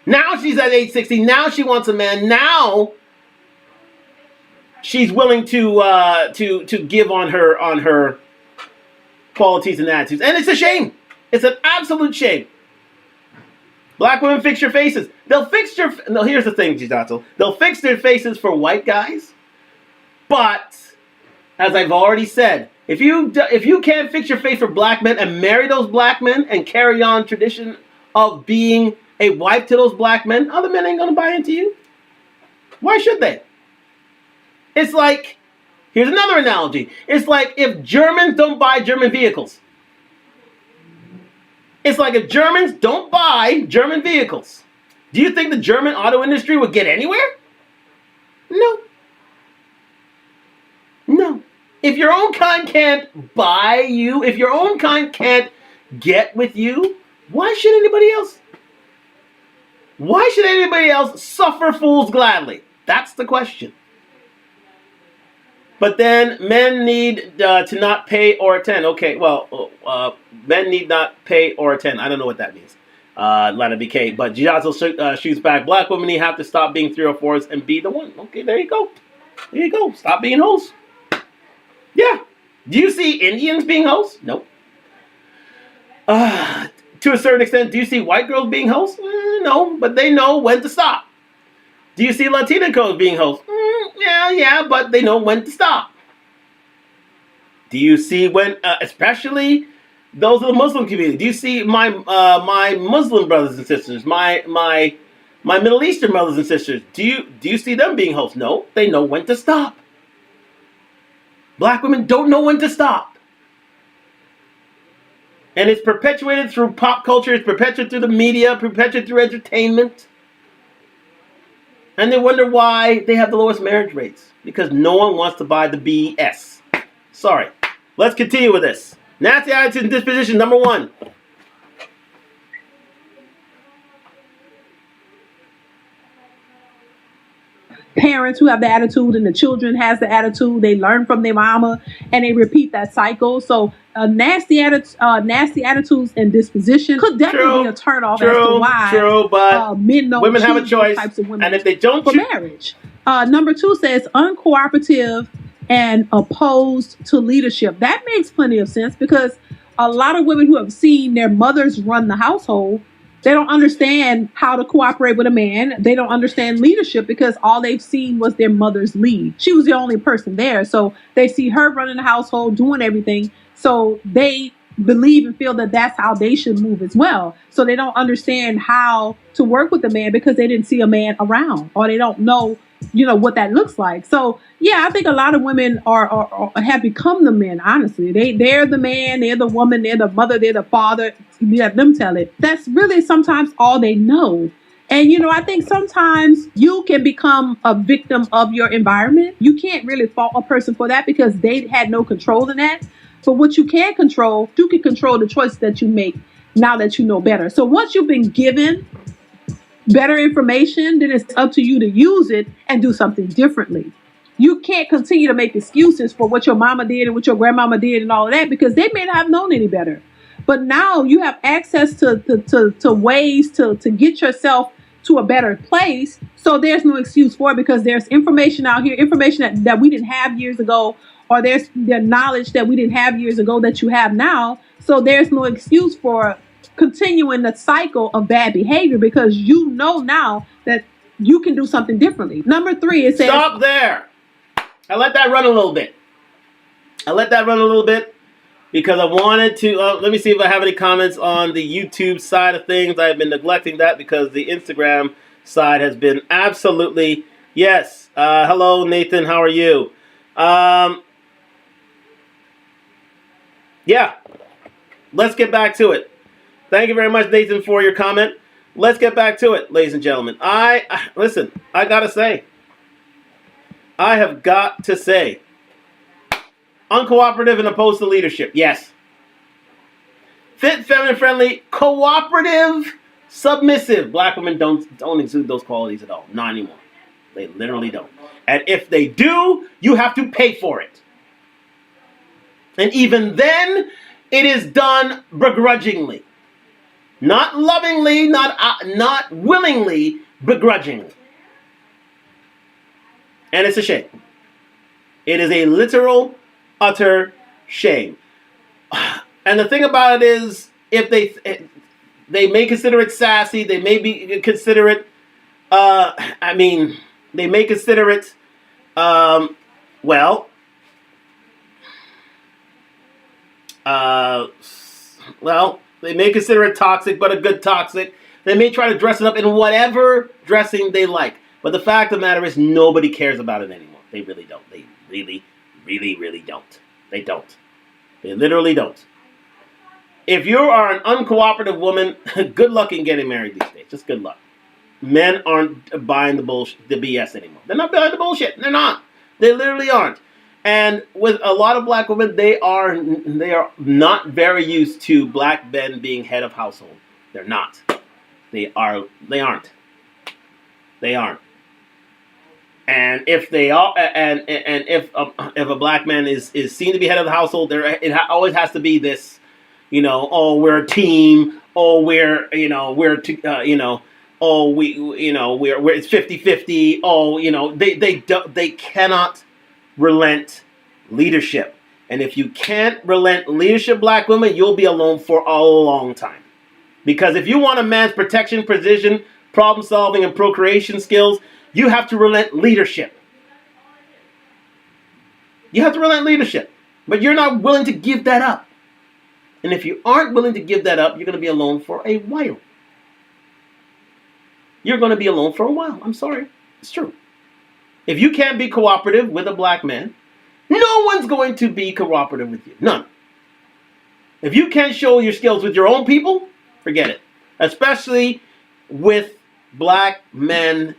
Speaker 1: Now she's at age 60. Now she wants a man. Now she's willing to give on her qualities and attitudes. And it's a shame. It's an absolute shame. Black women fix your faces. No, here's the thing, Gidatul. They'll fix their faces for white guys. But, as I've already said, if you can't fix your face for black men and marry those black men and carry on tradition of being a wife to those black men, other men ain't going to buy into you. Why should they? It's like, here's another analogy. It's like if Germans don't buy German vehicles. It's like if Germans don't buy German vehicles. Do you think the German auto industry would get anywhere? No. If your own kind can't buy you, if your own kind can't get with you, why should anybody else? Why should anybody else suffer fools gladly? That's the question. But then men need to not pay or attend. Okay, well, men need not pay or attend. I don't know what that means. Lana BK. But Gidatul shoots back. Black women have to stop being 304s and be the one. Okay, there you go. There you go. Stop being hoes. Yeah. Do you see Indians being hosts? Nope. To a certain extent, do you see white girls being hosts? No, but they know when to stop. Do you see Latina girls being hosts? Yeah, but they know when to stop. Do you see when, especially those of the Muslim community? Do you see my Muslim brothers and sisters, my Middle Eastern brothers and sisters? Do you see them being hosts? No, they know when to stop. Black women don't know when to stop. And it's perpetuated through pop culture, it's perpetuated through the media, perpetuated through entertainment. And they wonder why they have the lowest marriage rates. Because no one wants to buy the BS. Sorry. Let's continue with this. Nasty attitude and disposition, number 1.
Speaker 3: Parents who have the attitude and the children has the attitude. They learn from their mama and they repeat that cycle. So nasty attitudes and disposition could definitely be a turn off as to why
Speaker 1: but
Speaker 3: men don't
Speaker 1: women have a
Speaker 3: choose
Speaker 1: choice,
Speaker 3: those types of women
Speaker 1: and if they don't
Speaker 3: for marriage. Number 2 says uncooperative and opposed to leadership. That makes plenty of sense because a lot of women who have seen their mothers run the household, they don't understand how to cooperate with a man. They don't understand leadership because all they've seen was their mother's lead. She was the only person there. So they see her running the household, doing everything. So they believe and feel that that's how they should move as well. So they don't understand how to work with the man because they didn't see a man around, or they don't know, what that looks like. So yeah, I think a lot of women are have become the men. Honestly, they're the man, they're the woman, they're the mother, they're the father. You let them tell it. That's really sometimes all they know. And I think sometimes you can become a victim of your environment. You can't really fault a person for that because they had no control in that. But what you can control the choices that you make now that you know better. So once you've been given better information, then it's up to you to use it and do something differently. You can't continue to make excuses for what your mama did and what your grandmama did and all of that because they may not have known any better. But now you have access to ways to get yourself to a better place. So there's no excuse for it because there's information out here, information that we didn't have years ago, or there's the knowledge that we didn't have years ago that you have now. So there's no excuse for continuing the cycle of bad behavior because you know now that you can do something differently. Number 3, it says...
Speaker 1: Stop there. I let that run a little bit. Because I wanted to... let me see if I have any comments on the YouTube side of things. I've been neglecting that because the Instagram side has been absolutely... Yes. Hello, Nathan. How are you? Yeah. Let's get back to it. Thank you very much, Nathan, for your comment. Let's get back to it, ladies and gentlemen. Listen, I have got to say, uncooperative and opposed to leadership, yes. Fit, feminine, friendly, cooperative, submissive. Black women don't exude those qualities at all. Not anymore. They literally don't. And if they do, you have to pay for it. And even then, it is done begrudgingly. Not lovingly, not willingly, begrudgingly. And it's a shame. It is a literal, utter shame. And the thing about it is, if they may consider it sassy, they may consider it, they may consider it, they may consider it toxic, but a good toxic. They may try to dress it up in whatever dressing they like. But the fact of the matter is, nobody cares about it anymore. They really don't. They really, really, really don't. They don't. They literally don't. If you are an uncooperative woman, good luck in getting married these days. Just good luck. Men aren't buying the BS anymore. They're not buying the bullshit. They're not. They literally aren't. And with a lot of black women, they are not very used to black men being head of household. They're not. They aren't. They aren't. And if they are, and if a black man is seen to be head of the household, always has to be this, we're a team, we're it's 50-50, they cannot relent leadership. And if you can't relent leadership, black women, you'll be alone for a long time. Because if you want a man's protection, precision, problem solving, and procreation skills, you have to relent leadership. You have to relent leadership. But you're not willing to give that up. And if you aren't willing to give that up, you're going to be alone for a while. You're going to be alone for a while. I'm sorry. It's true. If you can't be cooperative with a black man, no one's going to be cooperative with you. None. If you can't show your skills with your own people, forget it. Especially with black men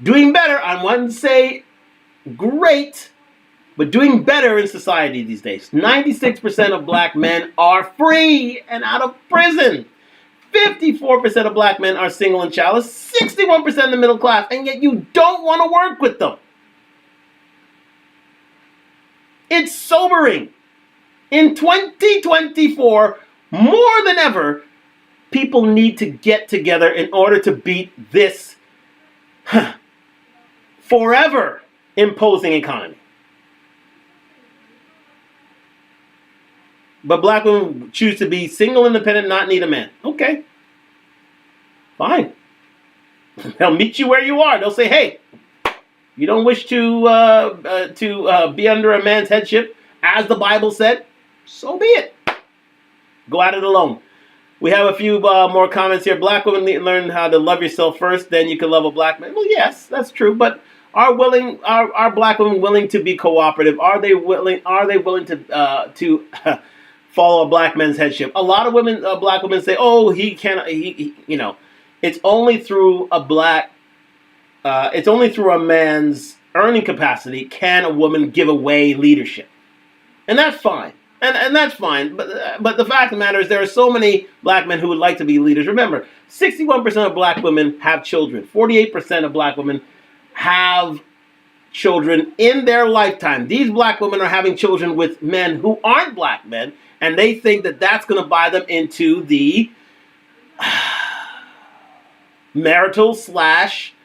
Speaker 1: doing better. I wouldn't say great, but doing better in society these days. 96% of black men are free and out of prison. 54% of black men are single and childless. 61% in the middle class. And yet you don't want to work with them. It's sobering. In 2024, more than ever, people need to get together in order to beat this forever imposing economy. But black women choose to be single, independent, not need a man. Okay. Fine. They'll meet you where you are. They'll say, hey, you don't wish to be under a man's headship, as the Bible said, so be it. Go at it alone. We have a few more comments here. Black women need to learn how to love yourself first, then you can love a black man. Well, yes, that's true. But are black women willing to be cooperative? Are they willing to follow a black man's headship? A lot of black women say, "Oh, he cannot." It's only through a man's earning capacity can a woman give away leadership, and that's fine. And that's fine, but the fact of the matter is there are so many black men who would like to be leaders. Remember, 61% of black women have children. 48% of black women have children in their lifetime. These black women are having children with men who aren't black men, and they think that that's going to buy them into the marital slash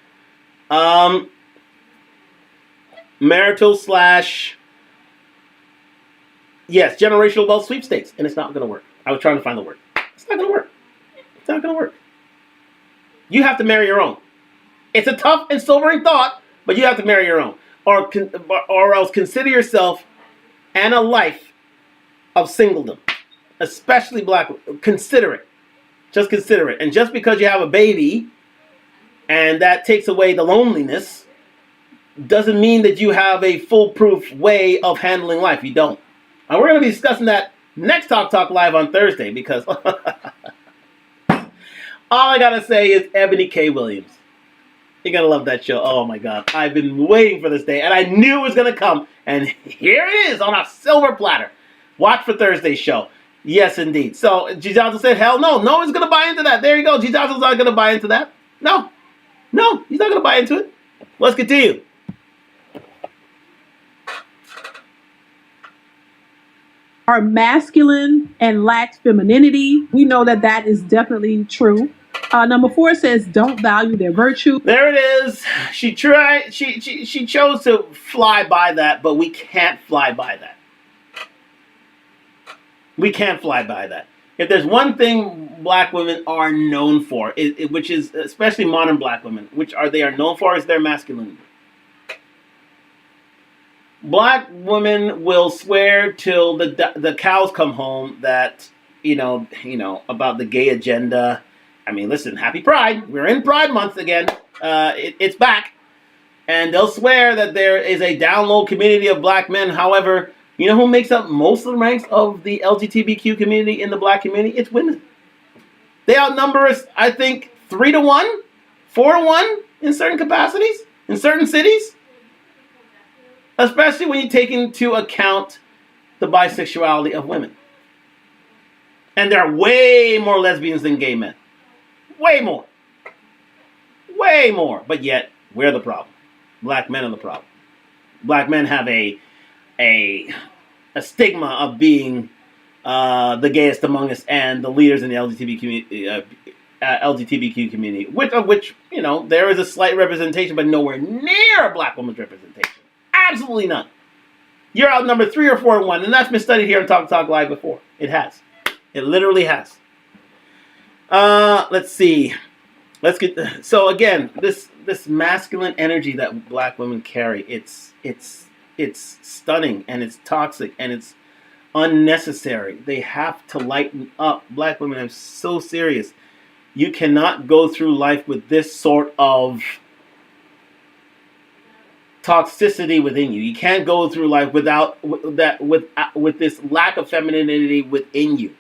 Speaker 1: yes, generational wealth sweepstakes, and it's not going to work. I was trying to find the word. It's not going to work. It's not going to work. You have to marry your own. It's a tough and sobering thought, but you have to marry your own, or else consider yourself and a life of singledom, especially black. Consider it. Just consider it. And just because you have a baby, and that takes away the loneliness, doesn't mean that you have a foolproof way of handling life. You don't. And we're going to be discussing that next Talk Live on Thursday, because all I got to say is Ebony K. Williams. You're going to love that show. Oh my God. I've been waiting for this day, and I knew it was going to come. And here it is on a silver platter. Watch for Thursday's show. Yes, indeed. So G. Johnson said, hell no. No one's going to buy into that. There you go. G. Johnson's not going to buy into that. No, he's not going to buy into it. Let's continue.
Speaker 3: Are masculine and lacks femininity. We know that is definitely true. Number 4 says don't value their virtue.
Speaker 1: There it is. She tried. She chose to fly by that, but we can't fly by that. We can't fly by that. If there's one thing black women are known for, which is especially modern black women, they are known for, is their masculinity. Black women will swear till the cows come home that about the gay agenda. I mean, listen, happy Pride. We're in Pride Month again. It's back, and they'll swear that there is a down low community of black men. However, you know who makes up most of the ranks of the LGBTQ community in the black community? It's women. They outnumber us, I think, 3-1, 4-1 in certain capacities, in certain cities. Especially when you take into account the bisexuality of women. And there are way more lesbians than gay men. Way more. Way more. But yet, we're the problem. Black men are the problem. Black men have a stigma of being the gayest among us and the leaders in the LGBTQ community. Which, there is a slight representation, but nowhere near a black woman's representation. Absolutely none. You're outnumbered 3 or 4-1, and that's been studied here on Talk Live before. It has. It literally has. Let's see. Let's get so again, this masculine energy that black women carry, it's stunning, and it's toxic, and it's unnecessary. They have to lighten up. Black women are so serious. You cannot go through life with this sort of toxicity within you. You can't go through life without with this lack of femininity within you.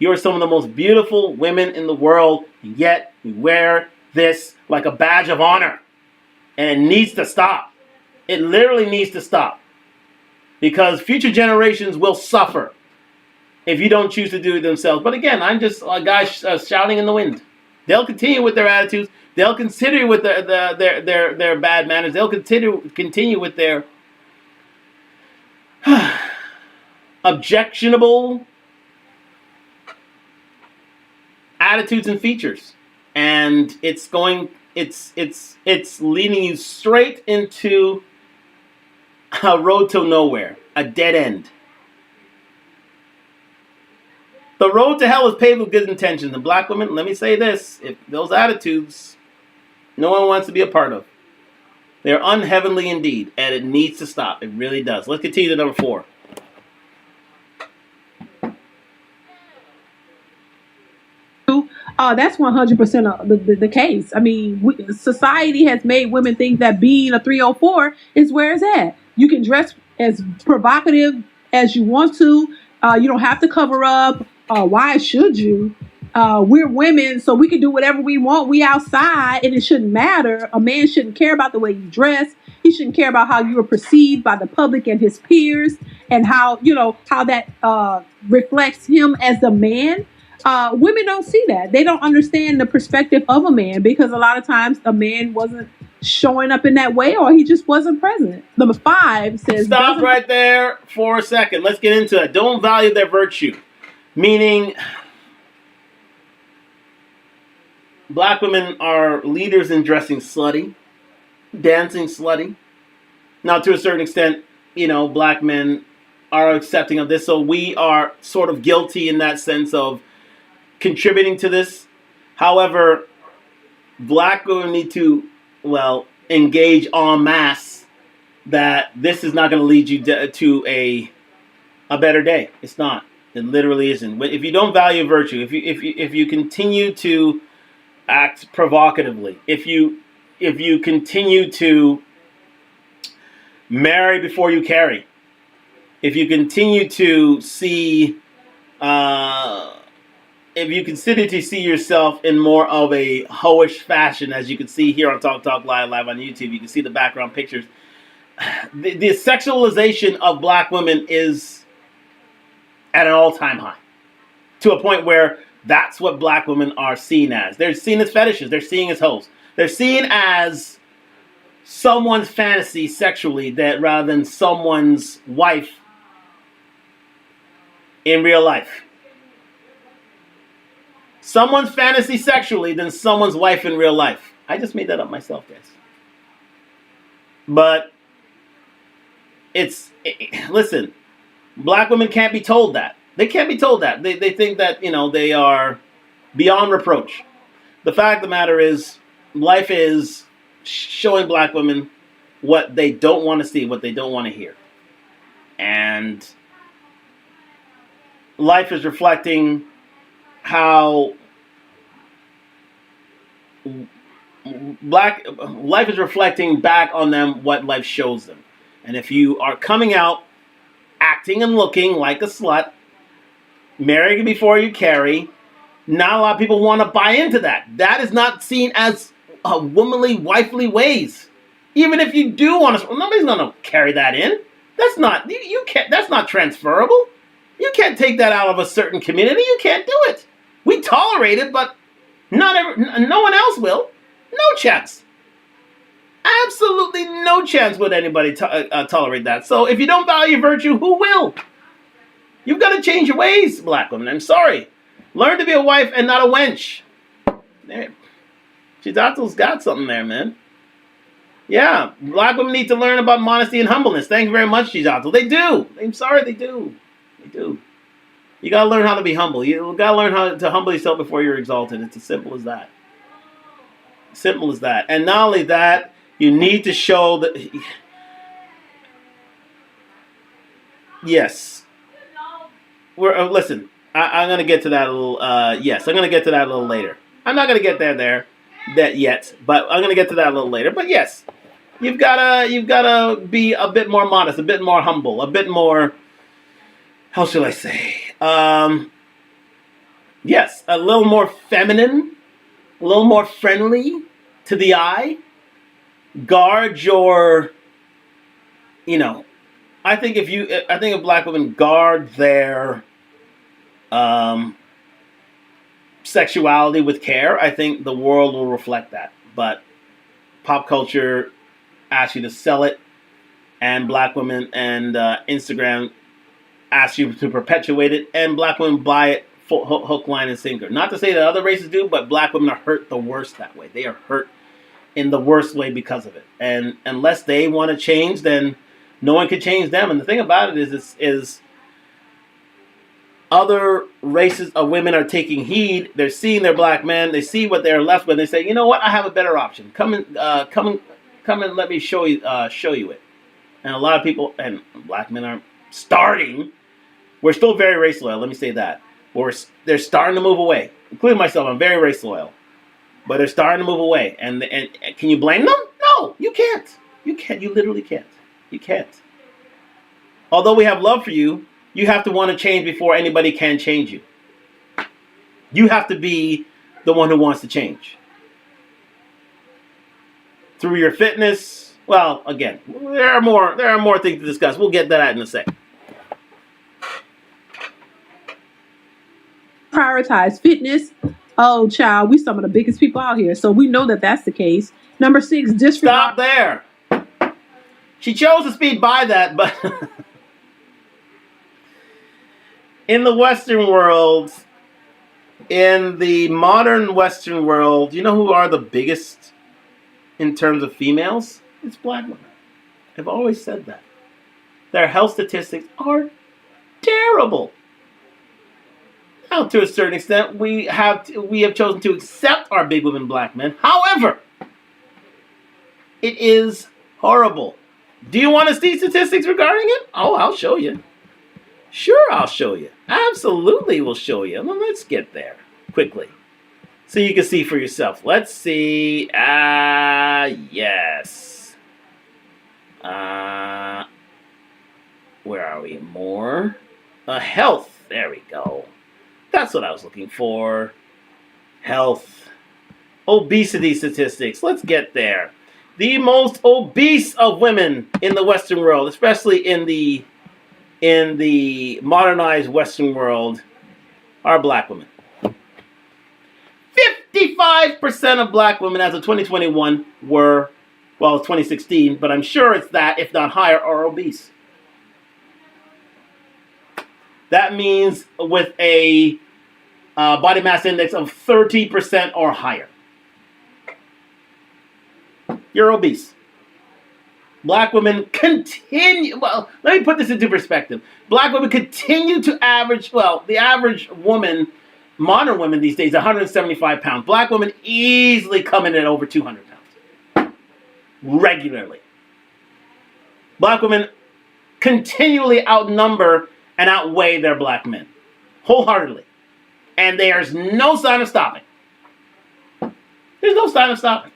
Speaker 1: You are some of the most beautiful women in the world, and yet you wear this like a badge of honor. And it needs to stop. It literally needs to stop. Because future generations will suffer if you don't choose to do it themselves. But again, I'm just a guy shouting in the wind. They'll continue with their attitudes. They'll continue with their bad manners. They'll continue with their objectionable attitudes and features, and it's leading you straight into a road to nowhere, a dead end. The road to hell is paved with good intentions. And black women, let me say this, if those attitudes, no one wants to be a part of. They're unheavenly indeed, and it needs to stop. It really does. Let's continue to number 4.
Speaker 3: That's 100% the case. I mean, society has made women think that being a 304 is where it's at. You can dress as provocative as you want to. You don't have to cover up. Why should you? We're women, so we can do whatever we want. We outside, and it shouldn't matter. A man shouldn't care about the way you dress. He shouldn't care about how you are perceived by the public and his peers, and how that reflects him as a man. Women don't see that. They don't understand the perspective of a man, because a lot of times a man wasn't showing up in that way, or he just wasn't present. Number 5 says...
Speaker 1: Stop right there for a second. Let's get into it. Don't value their virtue. Meaning, black women are leaders in dressing slutty, dancing slutty. Now, to a certain extent, black men are accepting of this, so we are sort of guilty in that sense of contributing to this. However, black women need to, engage en masse that this is not going to lead you to a better day. It's not. It literally isn't. If you don't value virtue, if you continue to act provocatively, if you continue to marry before you carry, if you continue to see if you consider to see yourself in more of a hoish fashion, as you can see here on Talk Live on YouTube, you can see the background pictures. The sexualization of black women is at an all-time high, to a point where that's what black women are seen as. They're seen as fetishes. They're seen as hoes. They're seen as someone's fantasy sexually, that rather than someone's wife in real life. Someone's fantasy sexually than someone's wife in real life. I just made that up myself, guys. But listen, black women can't be told that. They can't be told that. They think that, they are beyond reproach. The fact of the matter is, life is showing black women what they don't want to see, what they don't want to hear. And life is reflecting how life is reflecting back on them what life shows them. And if you are coming out acting and looking like a slut, marrying before you carry, not a lot of people want to buy into that. That is not seen as womanly, wifely ways. Even if you do want to, nobody's going to carry that in. That's not, you can't, that's not transferable. You can't take that out of a certain community. You can't do it. We tolerate it, but no one else will. No chance. Absolutely no chance would anybody tolerate that. So if you don't value virtue, who will? You've got to change your ways, black women. I'm sorry. Learn to be a wife and not a wench. Chizato's got something there, man. Yeah, black women need to learn about modesty and humbleness. Thank you very much, Gizato. They do. I'm sorry, they do. They do. You gotta learn how to be humble. You gotta learn how to humble yourself before you're exalted. It's as simple as that. Simple as that. And not only that, you need to show that. Yes. Listen. I'm gonna get to that a little. Yes, I'm gonna get to that a little later. I'm not gonna get there that yet, but I'm gonna get to that a little later. But yes, you've gotta be a bit more modest, a bit more humble, a bit more. How shall I say? Yes, a little more feminine, a little more friendly to the eye. Guard your, I think if black women guard their sexuality with care, I think the world will reflect that. But pop culture asks you to sell it, and black women and Instagram asks you to perpetuate it, and black women buy it hook, line, and sinker. Not to say that other races do, but black women are hurt the worst that way. They are hurt in the worst way because of it. And unless they want to change, then no one can change them. And the thing about it is other races of women are taking heed. They're seeing their black men. They see what they're left with. They say, you know what? I have a better option. Come and let me show you it. And a lot of people, and black men are starting. We're still very race loyal. Let me say that. They're starting to move away, including myself. I'm very race loyal, but they're starting to move away. And can you blame them? No, you can't. You can't. You literally can't. You can't. Although we have love for you, you have to want to change before anybody can change you. You have to be the one who wants to change. Through your fitness. Well, again, there are more things to discuss. We'll get to that in a second.
Speaker 3: Prioritize fitness. Oh, child, we some of the biggest people out here, so we know that that's the case. Number 6, disregard.
Speaker 1: Stop there. She chose to speed by that, but in the Western world, in the modern Western world, you know who are the biggest in terms of females? It's black women. I've always said that. Their health statistics are terrible. Now, to a certain extent, we have chosen to accept our big women black men. However, it is horrible. Do you want to see statistics regarding it? Oh, I'll show you. Sure, I'll show you. Absolutely will show you. Well, let's get there quickly so you can see for yourself. Let's see. Yes. Where are we? More. Health. There we go. That's what I was looking for. Health. Obesity statistics. Let's get there. The most obese of women in the Western world, especially in the modernized Western world, are black women. 55% of black women as of 2021 were, well, it's 2016, but I'm sure it's that, if not higher, are obese. That means with a body mass index of 30% or higher. You're obese. Black women continue, well, let me put this into perspective. Black women continue to average, well, the average woman, modern women these days, 175 pounds. Black women easily come in at over 200 pounds. Regularly. Black women continually outnumber and outweigh their black men. Wholeheartedly. And there's no sign of stopping. There's no sign of stopping.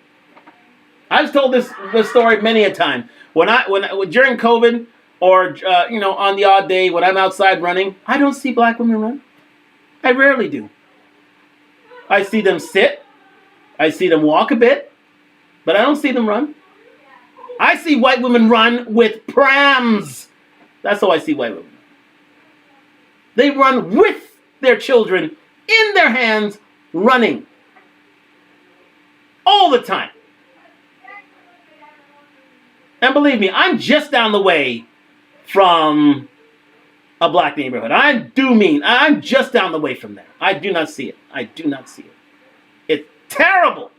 Speaker 1: I've told this story many a time. When during COVID, or on the odd day when I'm outside running, I don't see black women run. I rarely do. I see them sit. I see them walk a bit, but I don't see them run. I see white women run with prams. That's how I see white women. They run with their children in their hands, running all the time. And believe me, I'm just down the way from a black neighborhood. I'm just down the way from there. I do not see it. I do not see it. It's terrible.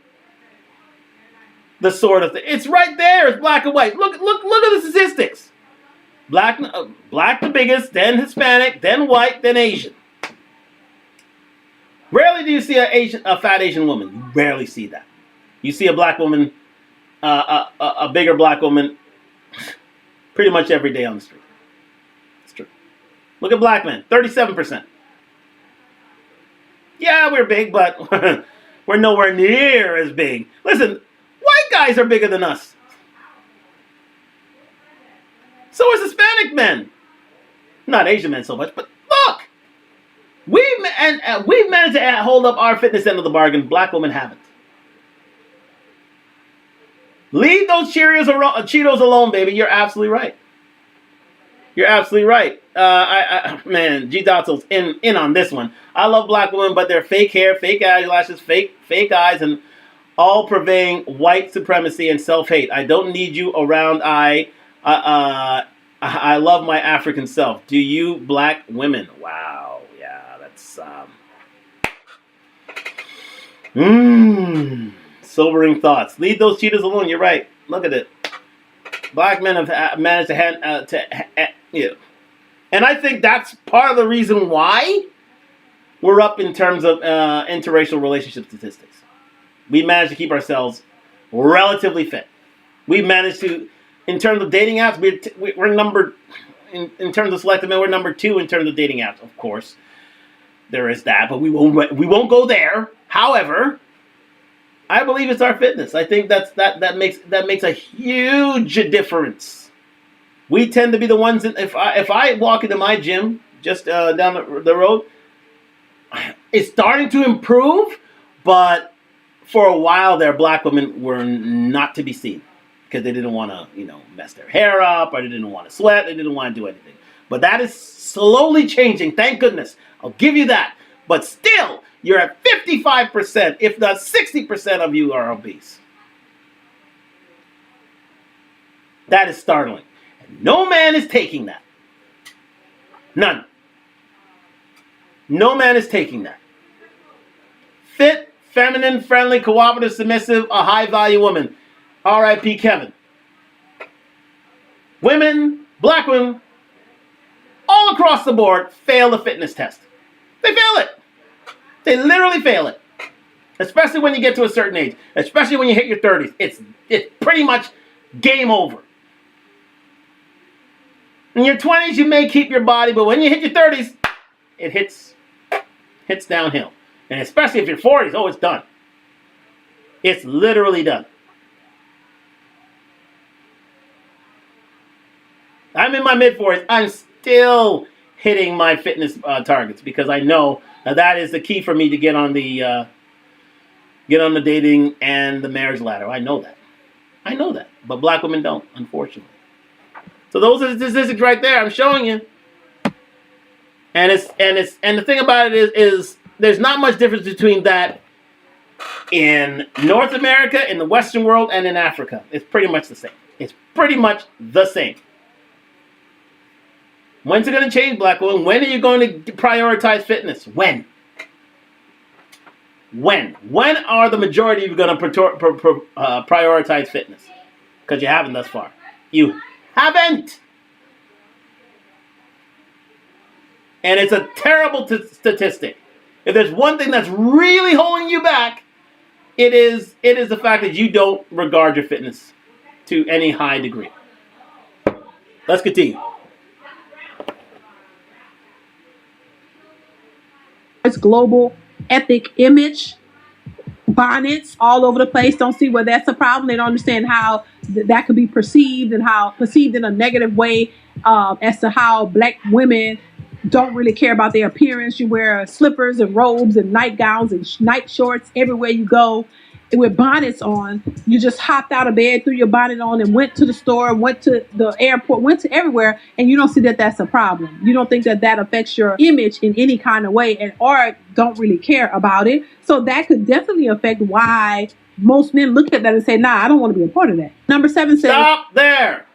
Speaker 1: the sort of thing. It's right there. It's black and white. Look at the statistics. Black the biggest, then Hispanic, then white, then Asian. Rarely do you see a fat Asian woman. You rarely see that. You see a black woman, a bigger black woman, pretty much every day on the street. It's true. Look at black men, 37%. Yeah, we're big, but we're nowhere near as big. Listen, white guys are bigger than us. So is Hispanic men. Not Asian men so much, but look. We've managed to hold up our fitness end of the bargain. Black women haven't. Leave those Cheetos alone, baby. You're absolutely right. You're absolutely right. Man, G Dotso's in on this one. I love black women, but they're fake hair, fake eyelashes, fake eyes, and all purveying white supremacy and self-hate. I don't need you around. I love my African self. Do you, black women? Wow. Yeah, that's sobering thoughts. Leave those Cheetos alone. You're right. Look at it. Black men have managed to and I think that's part of the reason why we're up in terms of interracial relationship statistics. We managed to keep ourselves relatively fit. We managed to, in terms of dating apps, we're number, in terms of selected men, we're number 2 in terms of dating apps. Of course, there is that, but we won't go there. However, I believe it's our fitness. I think that makes a huge difference. We tend to be the ones that if I walk into my gym just down the road, it's starting to improve, but for a while there, black women were not to be seen because they didn't want to, mess their hair up, or they didn't want to sweat, they didn't want to do anything. But that is slowly changing, thank goodness. I'll give you that. But still, you're at 55%, if not 60% of you are obese. That is startling. And no man is taking that. None. No man is taking that. Fit, feminine, friendly, cooperative, submissive, a high-value woman. R.I.P. Kevin. Women, black women, all across the board fail the fitness test. They fail it. They literally fail it. Especially when you get to a certain age. Especially when you hit your 30s. It's pretty much game over. In your 20s, you may keep your body, but when you hit your 30s, it hits downhill. And especially if you're 40s, it's done. It's literally done. I'm in my mid-40s. I'm still hitting my fitness targets because I know that is the key for me to get on the dating and the marriage ladder. I know that. But black women don't, unfortunately. So those are the statistics right there. I'm showing you. And the thing about it is there's not much difference between that in North America, in the Western world, and in Africa. It's pretty much the same. It's pretty much the same. When's it going to change, black women? When are you going to prioritize fitness? When? When are the majority of you going to prioritize fitness? Because you haven't thus far. You haven't. And it's a terrible statistic. If there's one thing that's really holding you back, it is the fact that you don't regard your fitness to any high degree. Let's continue.
Speaker 3: It's global ethic image, bonnets all over the place. Don't see where that's a problem. They don't understand how that could be perceived and how perceived in a negative way as to how black women don't really care about their appearance. You wear slippers and robes and nightgowns and night shorts everywhere you go with bonnets on. You just hopped out of bed, threw your bonnet on, and went to the store, went to the airport, went to everywhere, and you don't see that that's a problem. You don't think that that affects your image in any kind of way, or don't really care about it. So that could definitely affect why most men look at that and say, nah, I don't want to be a part of that. Number 7 says...
Speaker 1: Stop there!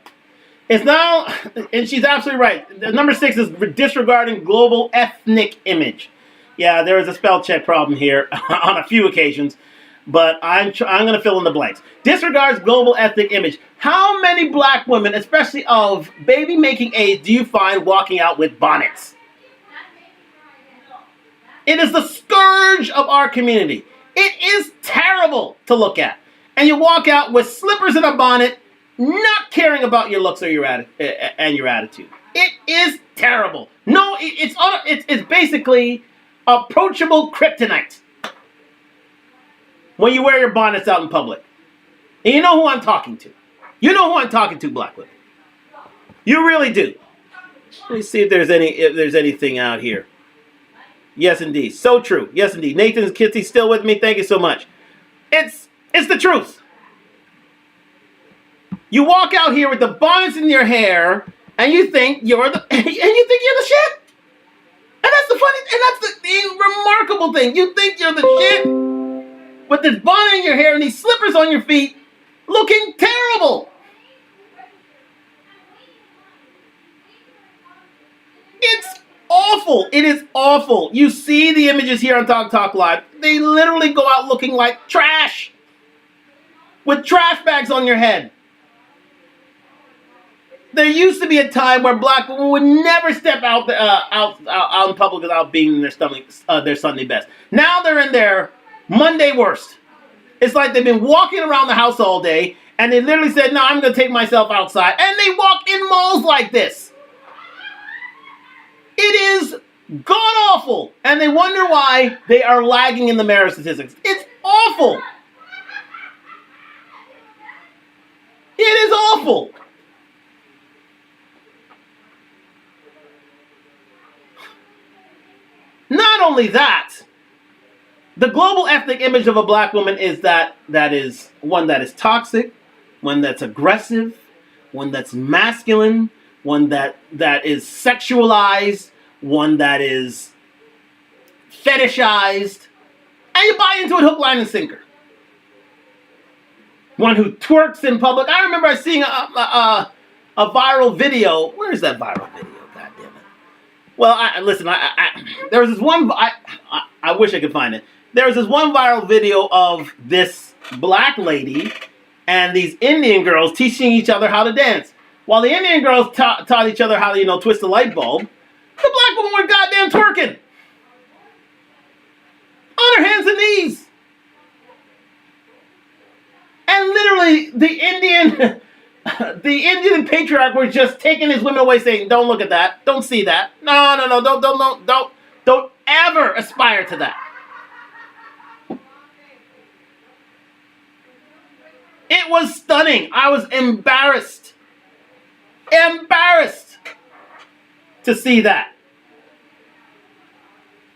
Speaker 1: It's now, and she's absolutely right. Number 6 is disregarding global ethnic image. Yeah, there is a spell check problem here on a few occasions. but I'm going to fill in the blanks. Disregards global ethnic image. How many black women, especially of baby-making age, do you find walking out with bonnets? It is the scourge of our community. It is terrible to look at. And you walk out with slippers and a bonnet, not caring about your looks or your attitude. It is terrible. No, it's basically approachable kryptonite when you wear your bonnets out in public. And you know who I'm talking to. You know who I'm talking to, black women. You really do. Let me see if there's anything out here. Yes, indeed. So true. Yes, indeed. Nathan Kitty still with me. Thank you so much. It's the truth. You walk out here with the bonnets in your hair, and you think you're the shit. And that's the funny, and that's the remarkable thing. You think you're the shit with this bonnet in your hair and these slippers on your feet, looking terrible. It's awful. It is awful. You see the images here on Talk Talk Live. They literally go out looking like trash, with trash bags on your head. There used to be a time where black women would never step out in public without being in their Sunday best. Now they're in their Monday worst. It's like they've been walking around the house all day, and they literally said, "No, I'm going to take myself outside." And they walk in malls like this. It is god-awful, and they wonder why they are lagging in the marriage statistics. It's awful. It is awful. Not only that, the global ethnic image of a black woman is that is one that is toxic, one that's aggressive, one that's masculine, one that is sexualized, one that is fetishized, and you buy into it hook, line, and sinker. One who twerks in public. I remember seeing a viral video. Where is that viral video? God damn it. Well, there was this one. I wish I could find it. There was this one viral video of this black lady and these Indian girls teaching each other how to dance. While the Indian girls taught each other how to, twist a light bulb, the black women were goddamn twerking on her hands and knees. And literally, the Indian patriarch was just taking his women away, saying, "Don't look at that. Don't see that. No. Don't ever aspire to that." It was stunning. I was embarrassed to see that.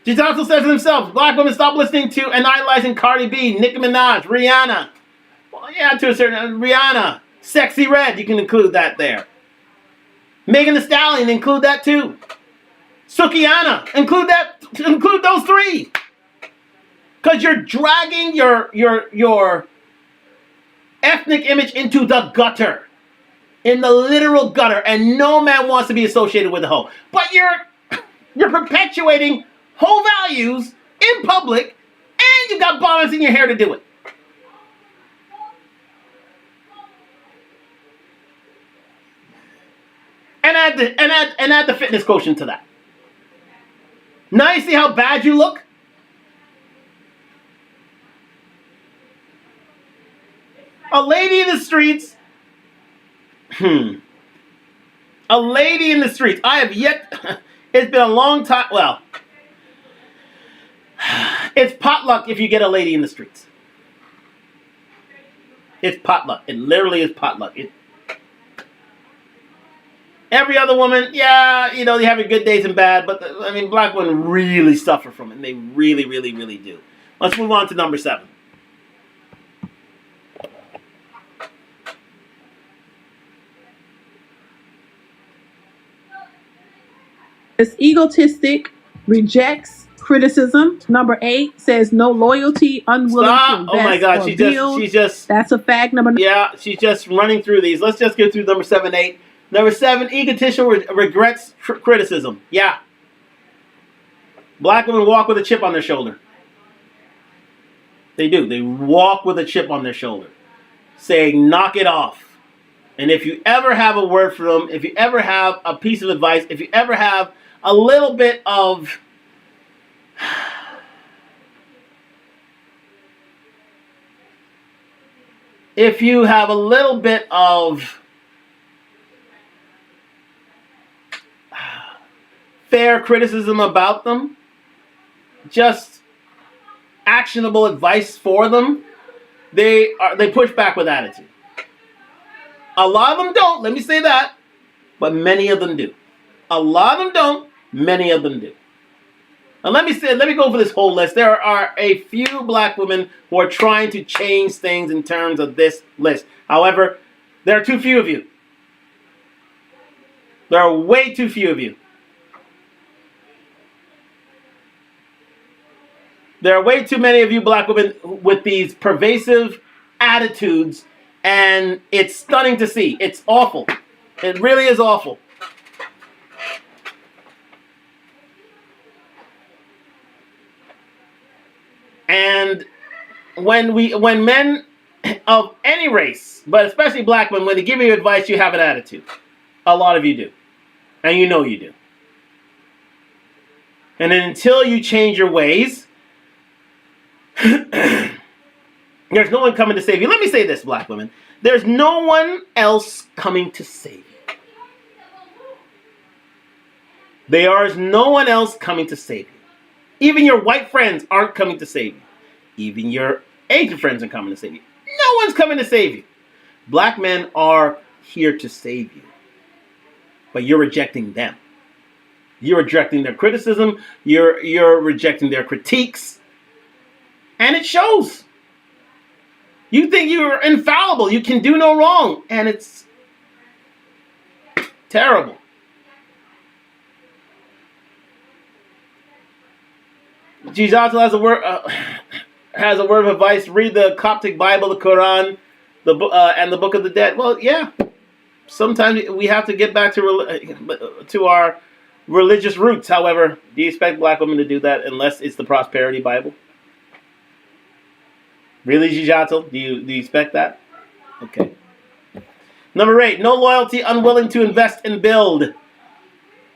Speaker 1: She also says to himself, black women stop listening to and idolizing Cardi B, Nicki Minaj, Rihanna. Well, yeah, to a certain Rihanna. Sexy Red, you can include that there. Megan Thee Stallion, include that too. Sukihana, include those three. Because you're dragging your ethnic image into the gutter. In the literal gutter, and no man wants to be associated with a hoe. But you're perpetuating hoe values in public, and you got bonnets in your hair to do it. And add the fitness quotient to that. Now you see how bad you look? A lady in the streets. A lady in the streets. I have yet. It's been a long time. Well, it's potluck if you get a lady in the streets. It's potluck. It literally is potluck. Every other woman, yeah, they have good days and bad, but black women really suffer from it. And they really, really, really do. Let's move on to number 7.
Speaker 3: It's egotistic, rejects criticism. Number 8 says no loyalty, unwilling to invest.
Speaker 1: Oh my God, she's just.
Speaker 3: That's a fact. Number 9.
Speaker 1: Yeah, she's just running through these. Let's just get through number 7, 8. Number 7, egotistical regrets criticism. Yeah. Black women walk with a chip on their shoulder. They do. They walk with a chip on their shoulder, saying, knock it off. And if you ever have a word for them, if you ever have a piece of advice, if you ever have a little bit of if you have a little bit of fair criticism about them, just actionable advice for them, they push back with attitude. A lot of them don't, let me say that, but many of them do. A lot of them don't, many of them do. And let me go over this whole list. There are a few black women who are trying to change things in terms of this list. However, there are too few of you. There are way too few of you. There are way too many of you black women with these pervasive attitudes, and it's stunning to see. It's awful. It really is awful. And when men of any race, but especially black men, when they give you advice, you have an attitude. A lot of you do. And you know you do. And then until you change your ways, there's no one coming to save you. Let me say this, black women. There's no one else coming to save you. There is no one else coming to save you. Even your white friends aren't coming to save you. Even your Asian friends aren't coming to save you. No one's coming to save you. Black men are here to save you. But you're rejecting them. You're rejecting their criticism. You're rejecting their critiques. And it shows. You think you're infallible. You can do no wrong. And it's terrible. Jesus has a word of advice. Read the Coptic Bible, the Quran, and the Book of the Dead. Well, yeah. Sometimes we have to get back to our religious roots. However, do you expect black women to do that unless it's the Prosperity Bible? Really, Jijato? Do you expect that? Okay. Number 8, no loyalty, unwilling to invest and build.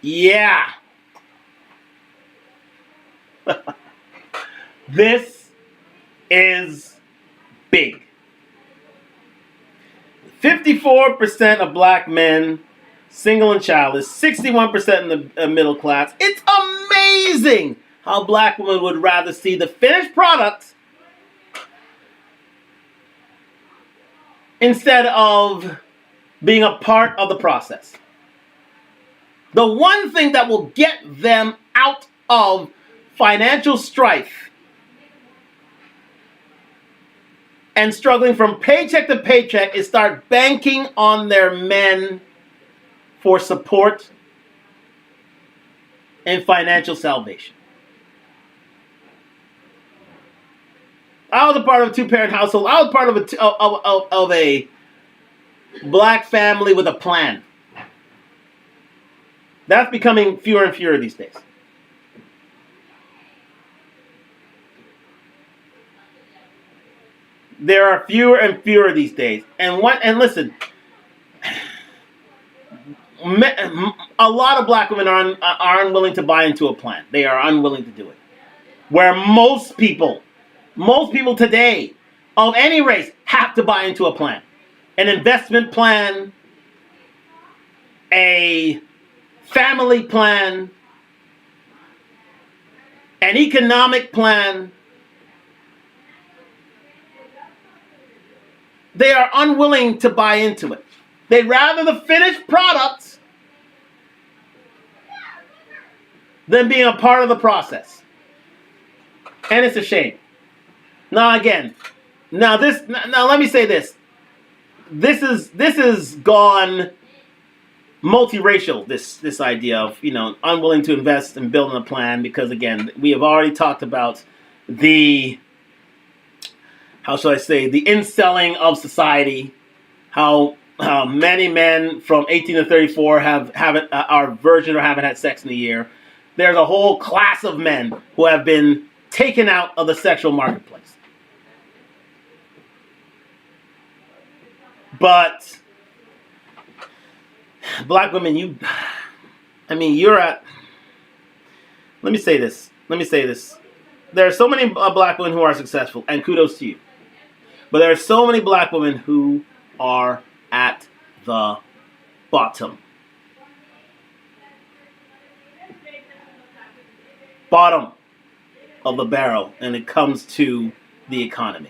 Speaker 1: Yeah. This is big. 54% of black men, single and childless, 61% in the middle class. It's amazing how black women would rather see the finished product instead of being a part of the process. The one thing that will get them out of financial strife and struggling from paycheck to paycheck is start banking on their men for support and financial salvation. I was a part of a 2-parent household. I was part of a black family with a plan. That's becoming fewer and fewer these days. There are fewer and fewer these days. And listen, a lot of black women are unwilling to buy into a plan. They are unwilling to do it. Where most people today of any race have to buy into a plan. An investment plan, a family plan, an economic plan. They are unwilling to buy into it. They'd rather the finished product than being a part of the process. And it's a shame. Now let me say this. This is gone multiracial, this idea of, unwilling to invest and building a plan, because again, we have already talked about the inselling of society, how many men from 18 to 34 are virgin or haven't had sex in a year. There's a whole class of men who have been taken out of the sexual marketplace. But black women, you're at. Let me say this. There are so many black women who are successful, and kudos to you. But there are so many black women who are at the bottom. Bottom of the barrel when it comes to the economy.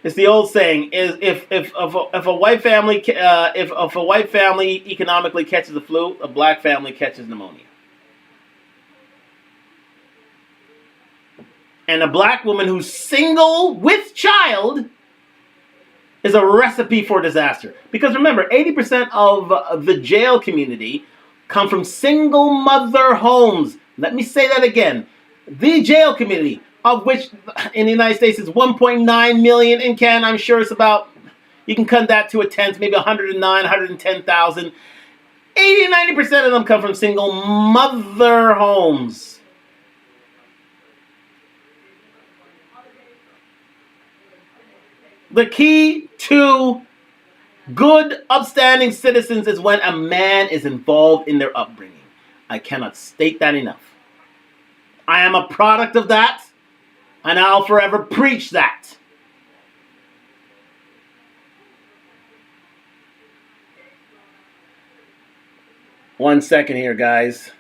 Speaker 1: It's the old saying: is if a white family if a white family economically catches the flu, a black family catches pneumonia. And a black woman who's single with child is a recipe for disaster. Because remember, 80% of the jail community come from single mother homes. Let me say that again. The jail community, of which in the United States is 1.9 million. In Canada, I'm sure it's about, you can cut that to a tenth, maybe 109, 110,000. 80-90% of them come from single mother homes. The key to good, upstanding citizens is when a man is involved in their upbringing. I cannot state that enough. I am a product of that, and I'll forever preach that. One second here, guys.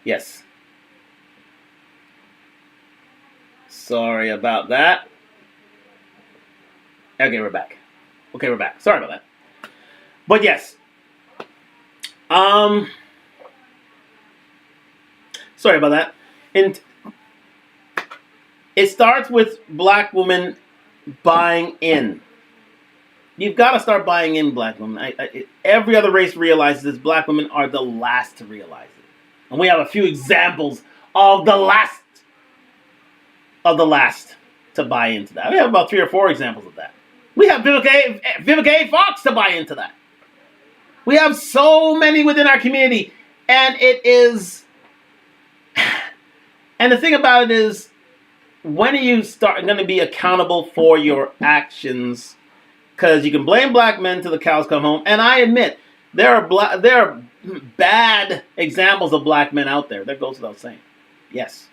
Speaker 1: Yes. Sorry about that. Okay, we're back. Sorry about that. But yes. Sorry about that. And it starts with black women buying in. You've got to start buying in, black women. Every other race realizes this. Black women are the last to realize it. And we have a few examples of the last to buy into that. We have about 3 or 4 examples of that. We have Vivica A. Fox to buy into that. We have so many within our community, and it is. And the thing about it is, when are you going to be accountable for your actions? Because you can blame black men till the cows come home, and I admit there are bad examples of black men out there. That goes without saying. Yes.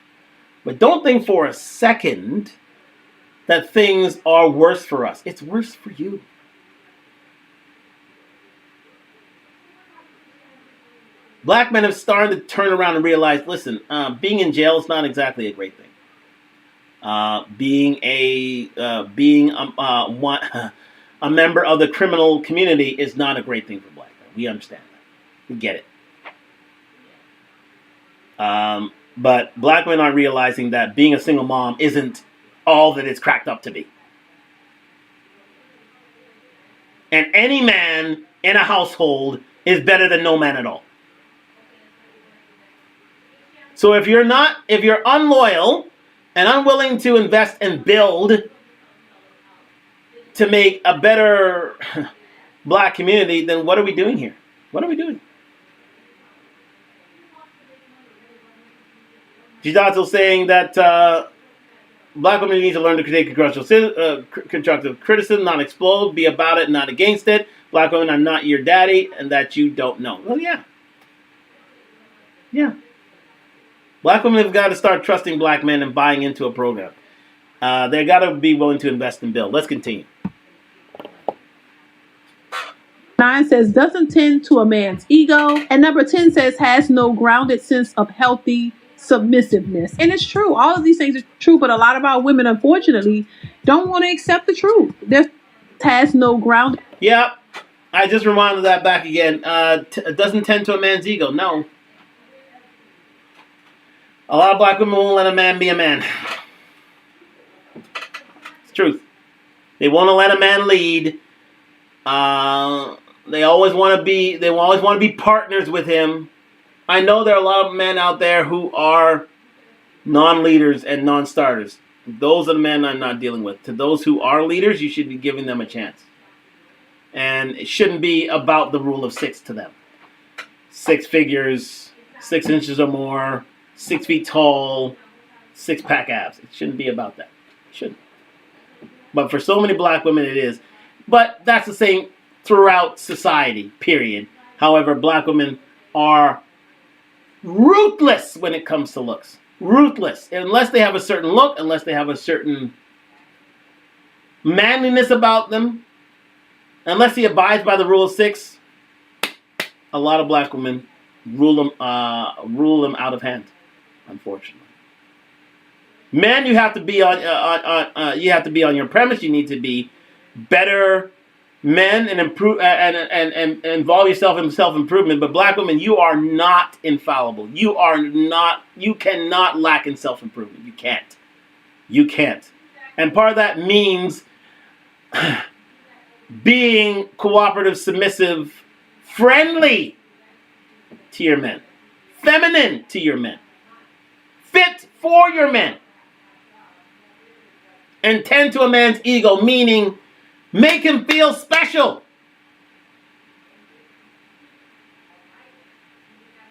Speaker 1: But don't think for a second that things are worse for us. It's worse for you. Black men have started to turn around and realize, listen, being in jail is not exactly a great thing. Being a member of the criminal community is not a great thing for black men. We understand that. We get it. But black men are realizing that being a single mom isn't all that it's cracked up to be. And any man in a household is better than no man at all. So if you're unloyal and unwilling to invest and build to make a better black community, then what are we doing here? What are we doing? Gidato saying that black women need to learn to take constructive criticism, not explode, be about it, not against it. Black women are not your daddy, and that you don't know. Well, yeah. Yeah. Black women have got to start trusting black men and buying into a program. They got to be willing to invest and build. Let's continue.
Speaker 3: 9 says, doesn't tend to a man's ego. And number 10 says, has no grounded sense of healthy submissiveness. And it's true. All of these things are true, but a lot of our women, unfortunately, don't want to accept the truth. There has no ground.
Speaker 1: Yep. I just reminded that back again. Doesn't tend to a man's ego. No. A lot of black women won't let a man be a man. It's truth. They won't let a man lead. They always want to be partners with him. I know there are a lot of men out there who are non-leaders and non-starters. Those are the men I'm not dealing with. To those who are leaders, you should be giving them a chance. And it shouldn't be about the rule of 6 to them. six figures, 6 inches or more, 6 feet tall, six-pack abs. It shouldn't be about that. It shouldn't. But for so many black women, it is. But that's the same throughout society, period. However, black women are ruthless when it comes to looks. Ruthless. Unless they have a certain look, unless they have a certain manliness about them, unless he abides by the rule of 6, a lot of black women rule them out of hand, unfortunately. Men, you have to be on your premise. You need to be better men and improve and involve yourself in self-improvement. But black women, you are not infallible. You cannot lack in self-improvement. You can't. And part of that means being cooperative, submissive, friendly to your men, feminine to your men, fit for your men, and tend to a man's ego, meaning make him feel special.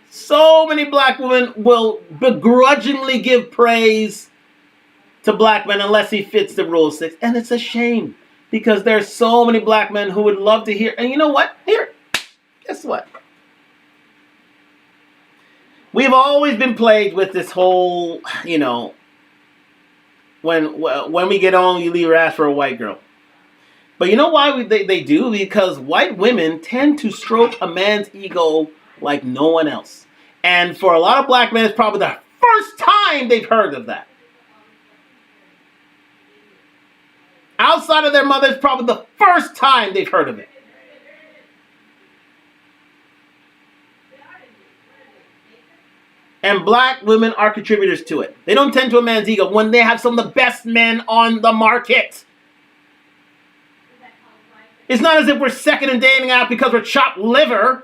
Speaker 1: So many black women will begrudgingly give praise to black men unless he fits the rule of 6. And it's a shame, because there's so many black men who would love to hear. And you know what? Here, guess what? We've always been plagued with this whole, when we get on, you leave your ass for a white girl. But you know why they do? Because white women tend to stroke a man's ego like no one else. And for a lot of black men, it's probably the first time they've heard of that. Outside of their mother, it's probably the first time they've heard of it. And black women are contributors to it. They don't tend to a man's ego when they have some of the best men on the market. It's not as if we're second and dating out because we're chopped liver.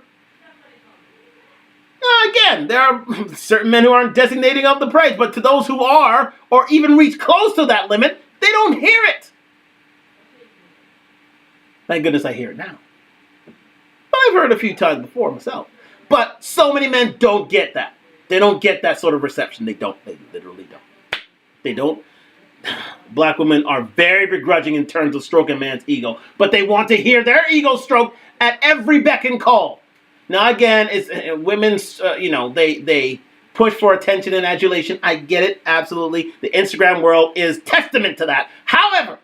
Speaker 1: Again, there are certain men who aren't designating of the praise, but to those who are, or even reach close to that limit, they don't hear it. Thank goodness I hear it now. But I've heard it a few times before myself. But so many men don't get that. They don't get that sort of reception. They don't. They literally don't. They don't. Black women are very begrudging in terms of stroking a man's ego, but they want to hear their ego stroked at every beck and call. Now, again, it's women's, they push for attention and adulation. I get it, absolutely. The Instagram world is testament to that. However,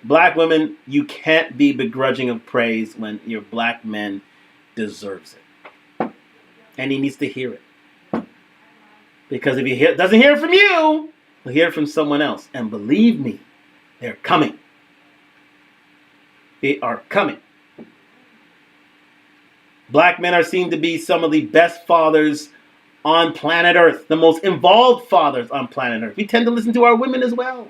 Speaker 1: black women, you can't be begrudging of praise when your black man deserves it. And he needs to hear it. Because if he doesn't hear it from you, he'll hear it from someone else. And believe me, they're coming. They are coming. Black men are seen to be some of the best fathers on planet Earth. The most involved fathers on planet Earth. We tend to listen to our women as well.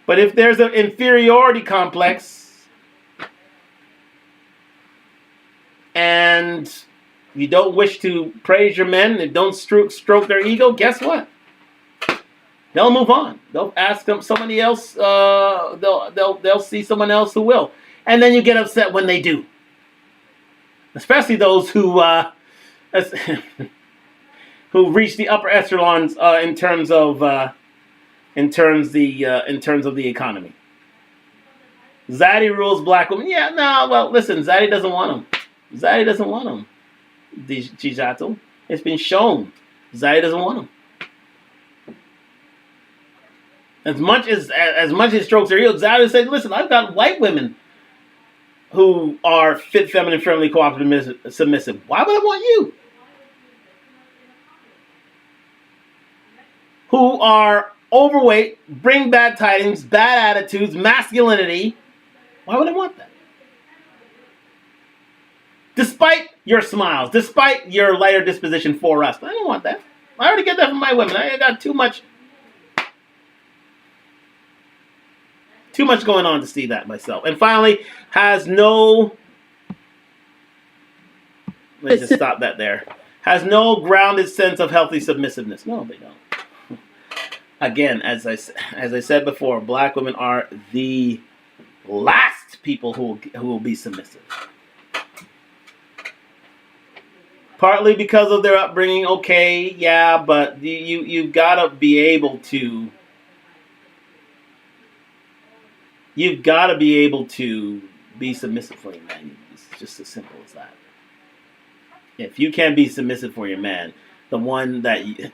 Speaker 1: But if there's an inferiority complex, and you don't wish to praise your men and don't stroke their ego, guess what? They'll move on. They'll ask them somebody else. They'll see someone else who will, and then you get upset when they do. Especially those who reach the upper echelons in terms of the economy. Zaddy rules black women. Yeah, no. Well, listen, Zaddy doesn't want them. Zaddy doesn't want them. Chijato. It's been shown. Zaddy doesn't want them. As much as strokes are ego, Zaddy said, "Listen, I've got white women who are fit, feminine, friendly, cooperative, submissive. Why would I want you? Who are overweight, bring bad tidings, bad attitudes, masculinity. Why would I want that? Despite your smiles, despite your lighter disposition for us. I don't want that. I already get that from my women. I got too much going on to see that myself. And finally, has no... Let's just stop that there. Has no grounded sense of healthy submissiveness. No, they don't. again, as I said before, black women are the last people who will be submissive. Partly because of their upbringing, okay, yeah, but you've got to be able to. You've got to be able to be submissive for your man. It's just as simple as that. If you can't be submissive for your man, the one that you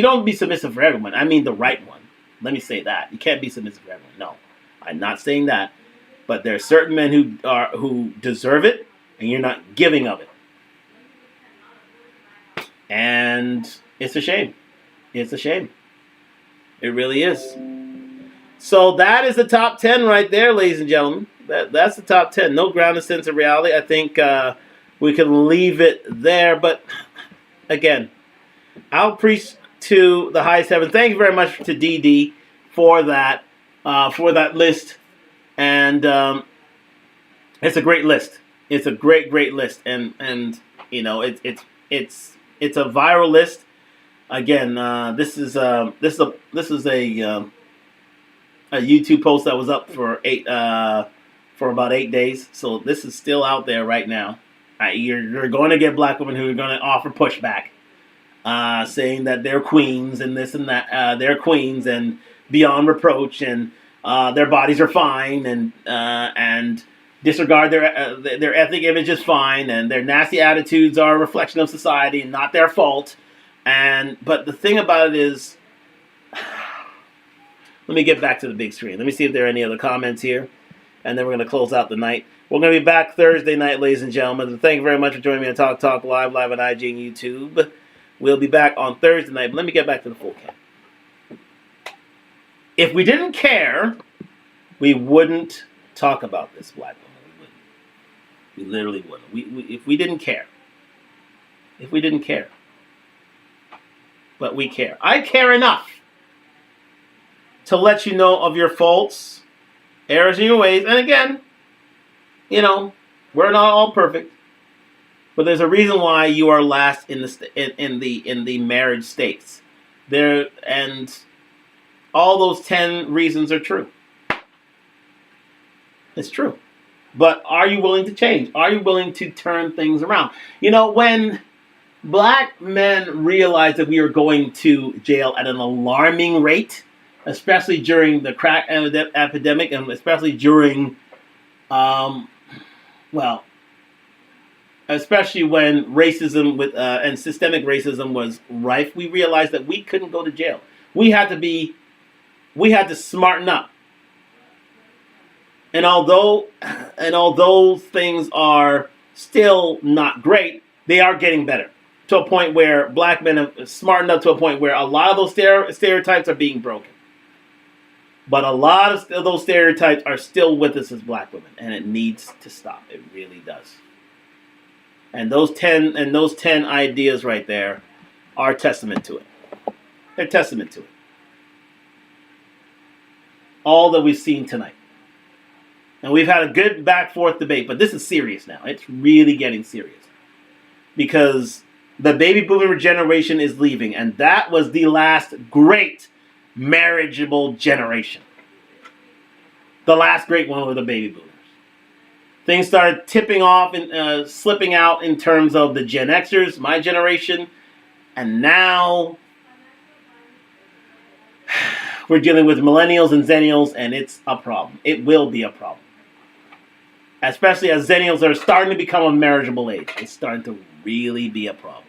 Speaker 1: don't be submissive for everyone. I mean the right one. Let me say that. You can't be submissive for everyone. No, I'm not saying that. But there are certain men who deserve it, and you're not giving of it. And it's a shame. It's a shame. It really is. So that is the top 10 right there, ladies and gentlemen. That's the top 10. No grounded sense of reality. I think we can leave it there. But again, I'll preach to the highest heaven. Thank you very much to DD for that list. And it's a great list. It's a great list. And you know, it's a viral list. Again, this is a YouTube post that was up for about 8 days. So this is still out there right now. You're going to get black women who are going to offer pushback, saying that they're queens and this and that. They're queens and beyond reproach, and their bodies are fine, and disregard their ethnic image is fine, and their nasty attitudes are a reflection of society and not their fault. But the thing about it is, let me get back to the big screen. Let me see if there are any other comments here, and then we're going to close out the night. We're going to be back Thursday night, ladies and gentlemen. Thank you very much for joining me on Talk live on IG and YouTube. We'll be back on Thursday night, but let me get back to the full count. If we didn't care, we wouldn't talk about this, black woman. We literally wouldn't. If we didn't care. If we didn't care. But we care. I care enough to let you know of your faults, errors in your ways. And again, you know, we're not all perfect, but there's a reason why you are last in the marriage stakes. There, and all those 10 reasons are true. It's true. But are you willing to change? Are you willing to turn things around? You know, when black men realized that we were going to jail at an alarming rate, especially during the crack epidemic, and especially during, especially when racism and systemic racism was rife, we realized that we couldn't go to jail. We had to smarten up. And although things are still not great, they are getting better to a point where black men have smartened up to a point where a lot of those stereotypes are being broken. But a lot of those stereotypes are still with us as black women, and it needs to stop. It really does. And those 10 ideas right there are testament to it. They're testament to it. All that we've seen tonight. And we've had a good back-forth debate, but this is serious now. It's really getting serious. Because the baby boomer generation is leaving, and that was the last great marriageable generation. The last great one were the baby boomers. Things started tipping off and slipping out in terms of the Gen Xers, my generation, and now we're dealing with millennials and zennials, and it's a problem. It will be a problem. Especially as zennials are starting to become a marriageable age. It's starting to really be a problem.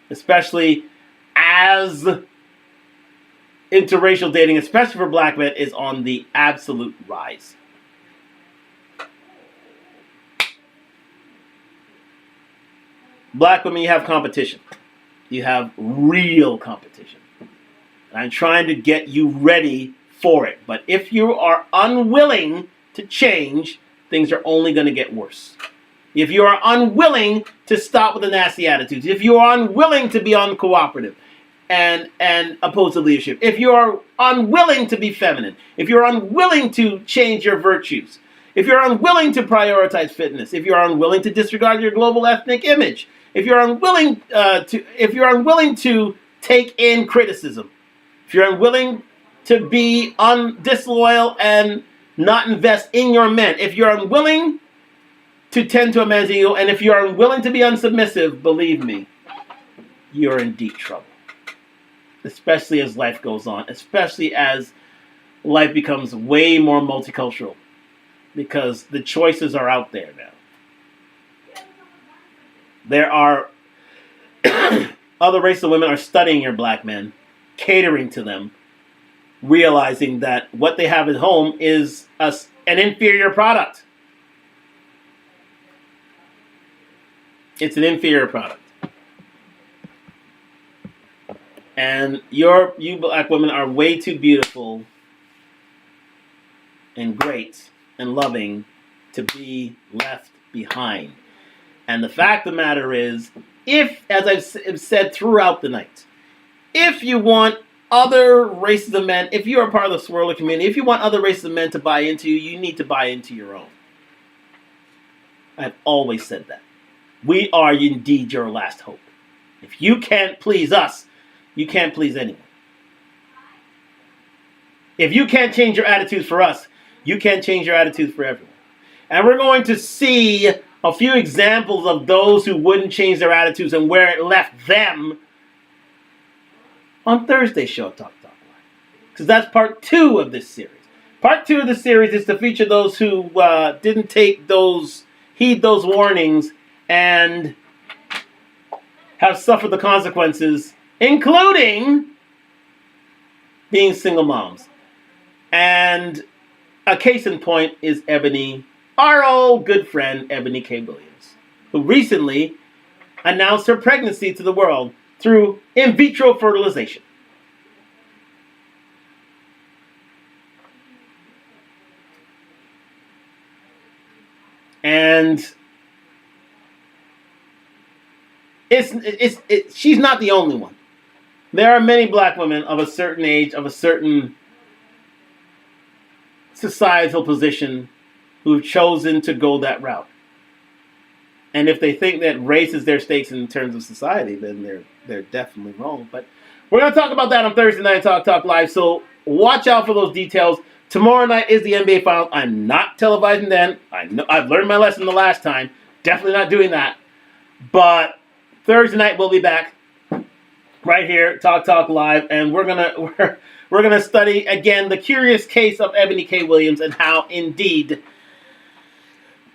Speaker 1: Especially as interracial dating, especially for black men, is on the absolute rise. Black women, you have competition. You have real competition. And I'm trying to get you ready for it. But if you are unwilling to change, things are only going to get worse. If you are unwilling to stop with the nasty attitudes, if you are unwilling to be uncooperative and oppose the leadership, if you are unwilling to be feminine, if you're unwilling to change your virtues, if you're unwilling to prioritize fitness, if you're unwilling to disregard your global ethnic image, if you're unwilling to take in criticism, if you're unwilling to be disloyal and not invest in your men, if you're unwilling to tend to a man's ego, and if you're unwilling to be unsubmissive, believe me, you're in deep trouble. Especially as life goes on, especially as life becomes way more multicultural, because the choices are out there now. There are other races of women are studying your black men, catering to them, realizing that what they have at home is an inferior product. It's an inferior product. And you black women are way too beautiful and great and loving to be left behind. And the fact of the matter is, if, as I've said throughout the night, if you want other races of men, if you are part of the swirler community, if you want other races of men to buy into you, you need to buy into your own. I've always said that. We are indeed your last hope. If you can't please us, you can't please anyone. If you can't change your attitudes for us, you can't change your attitudes for everyone. And we're going to see a few examples of those who wouldn't change their attitudes and where it left them on Thursday's show, Talk Live. Because that's part 2 of this series. Part 2 of the series is to feature those who didn't heed those warnings and have suffered the consequences, including being single moms. And a case in point is Ebony, our old good friend, Ebony K. Williams, who recently announced her pregnancy to the world through in vitro fertilization. And she's not the only one. There are many black women of a certain age, of a certain societal position, who've chosen to go that route. And if they think that race is their stakes in terms of society, then they're definitely wrong. But we're going to talk about that on Thursday night Talk Live. So watch out for those details. Tomorrow night is the NBA Finals. I'm not televising then. I know I've learned my lesson the last time. Definitely not doing that. But Thursday night we'll be back right here, Talk Live, and we're gonna study again the curious case of Ebony K. Williams and how indeed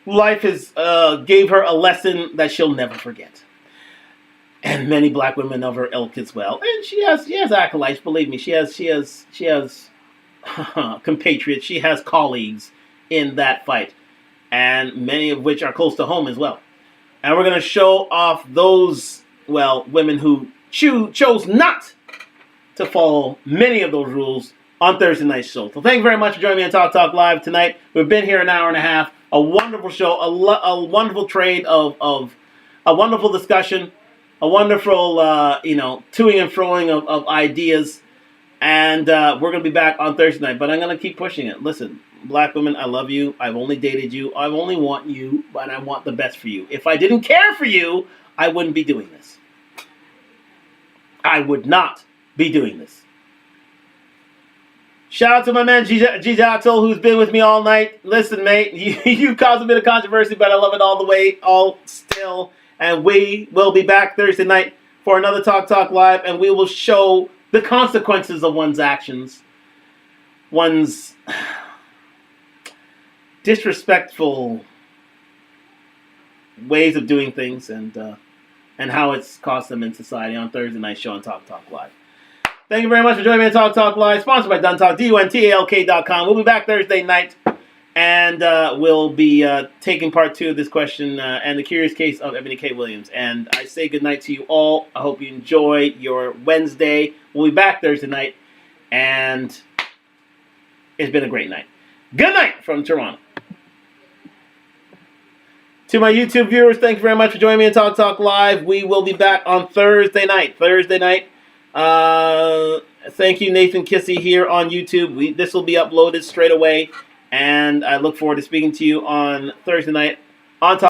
Speaker 1: life gave her a lesson that she'll never forget. And many black women of her ilk as well. And she has acolytes, believe me. She has compatriots. She has colleagues in that fight, and many of which are close to home as well. And we're going to show off those, women who chose not to follow many of those rules on Thursday night's show. So thank you very much for joining me on Talk Live tonight. We've been here an hour and a half. A wonderful show, a wonderful trade of a wonderful discussion, a wonderful, toing and froing of ideas. And we're going to be back on Thursday night, but I'm going to keep pushing it. Listen, black women, I love you. I've only dated you. I only want you, but I want the best for you. If I didn't care for you, I wouldn't be doing this. I would not be doing this. Shout out to my man Gijato, who's been with me all night. Listen, mate, you've caused a bit of controversy, but I love it all still. And we will be back Thursday night for another Talk Live, and we will show the consequences of one's actions, one's disrespectful ways of doing things, and how it's cost them in society on Thursday night show on Talk Live. Thank you very much for joining me on Talk Live, sponsored by Duntalk, DUNTALK.com. We'll be back Thursday night, and we'll be taking part 2 of this question and the curious case of Ebony K. Williams. And I say good night to you all. I hope you enjoy your Wednesday. We'll be back Thursday night, and it's been a great night. Good night from Toronto. To my YouTube viewers, thank you very much for joining me on Talk Live. We will be back on Thursday night. Thank you, Nathan Kissy, here on YouTube. This will be uploaded straight away, and I look forward to speaking to you on Thursday night on Talk.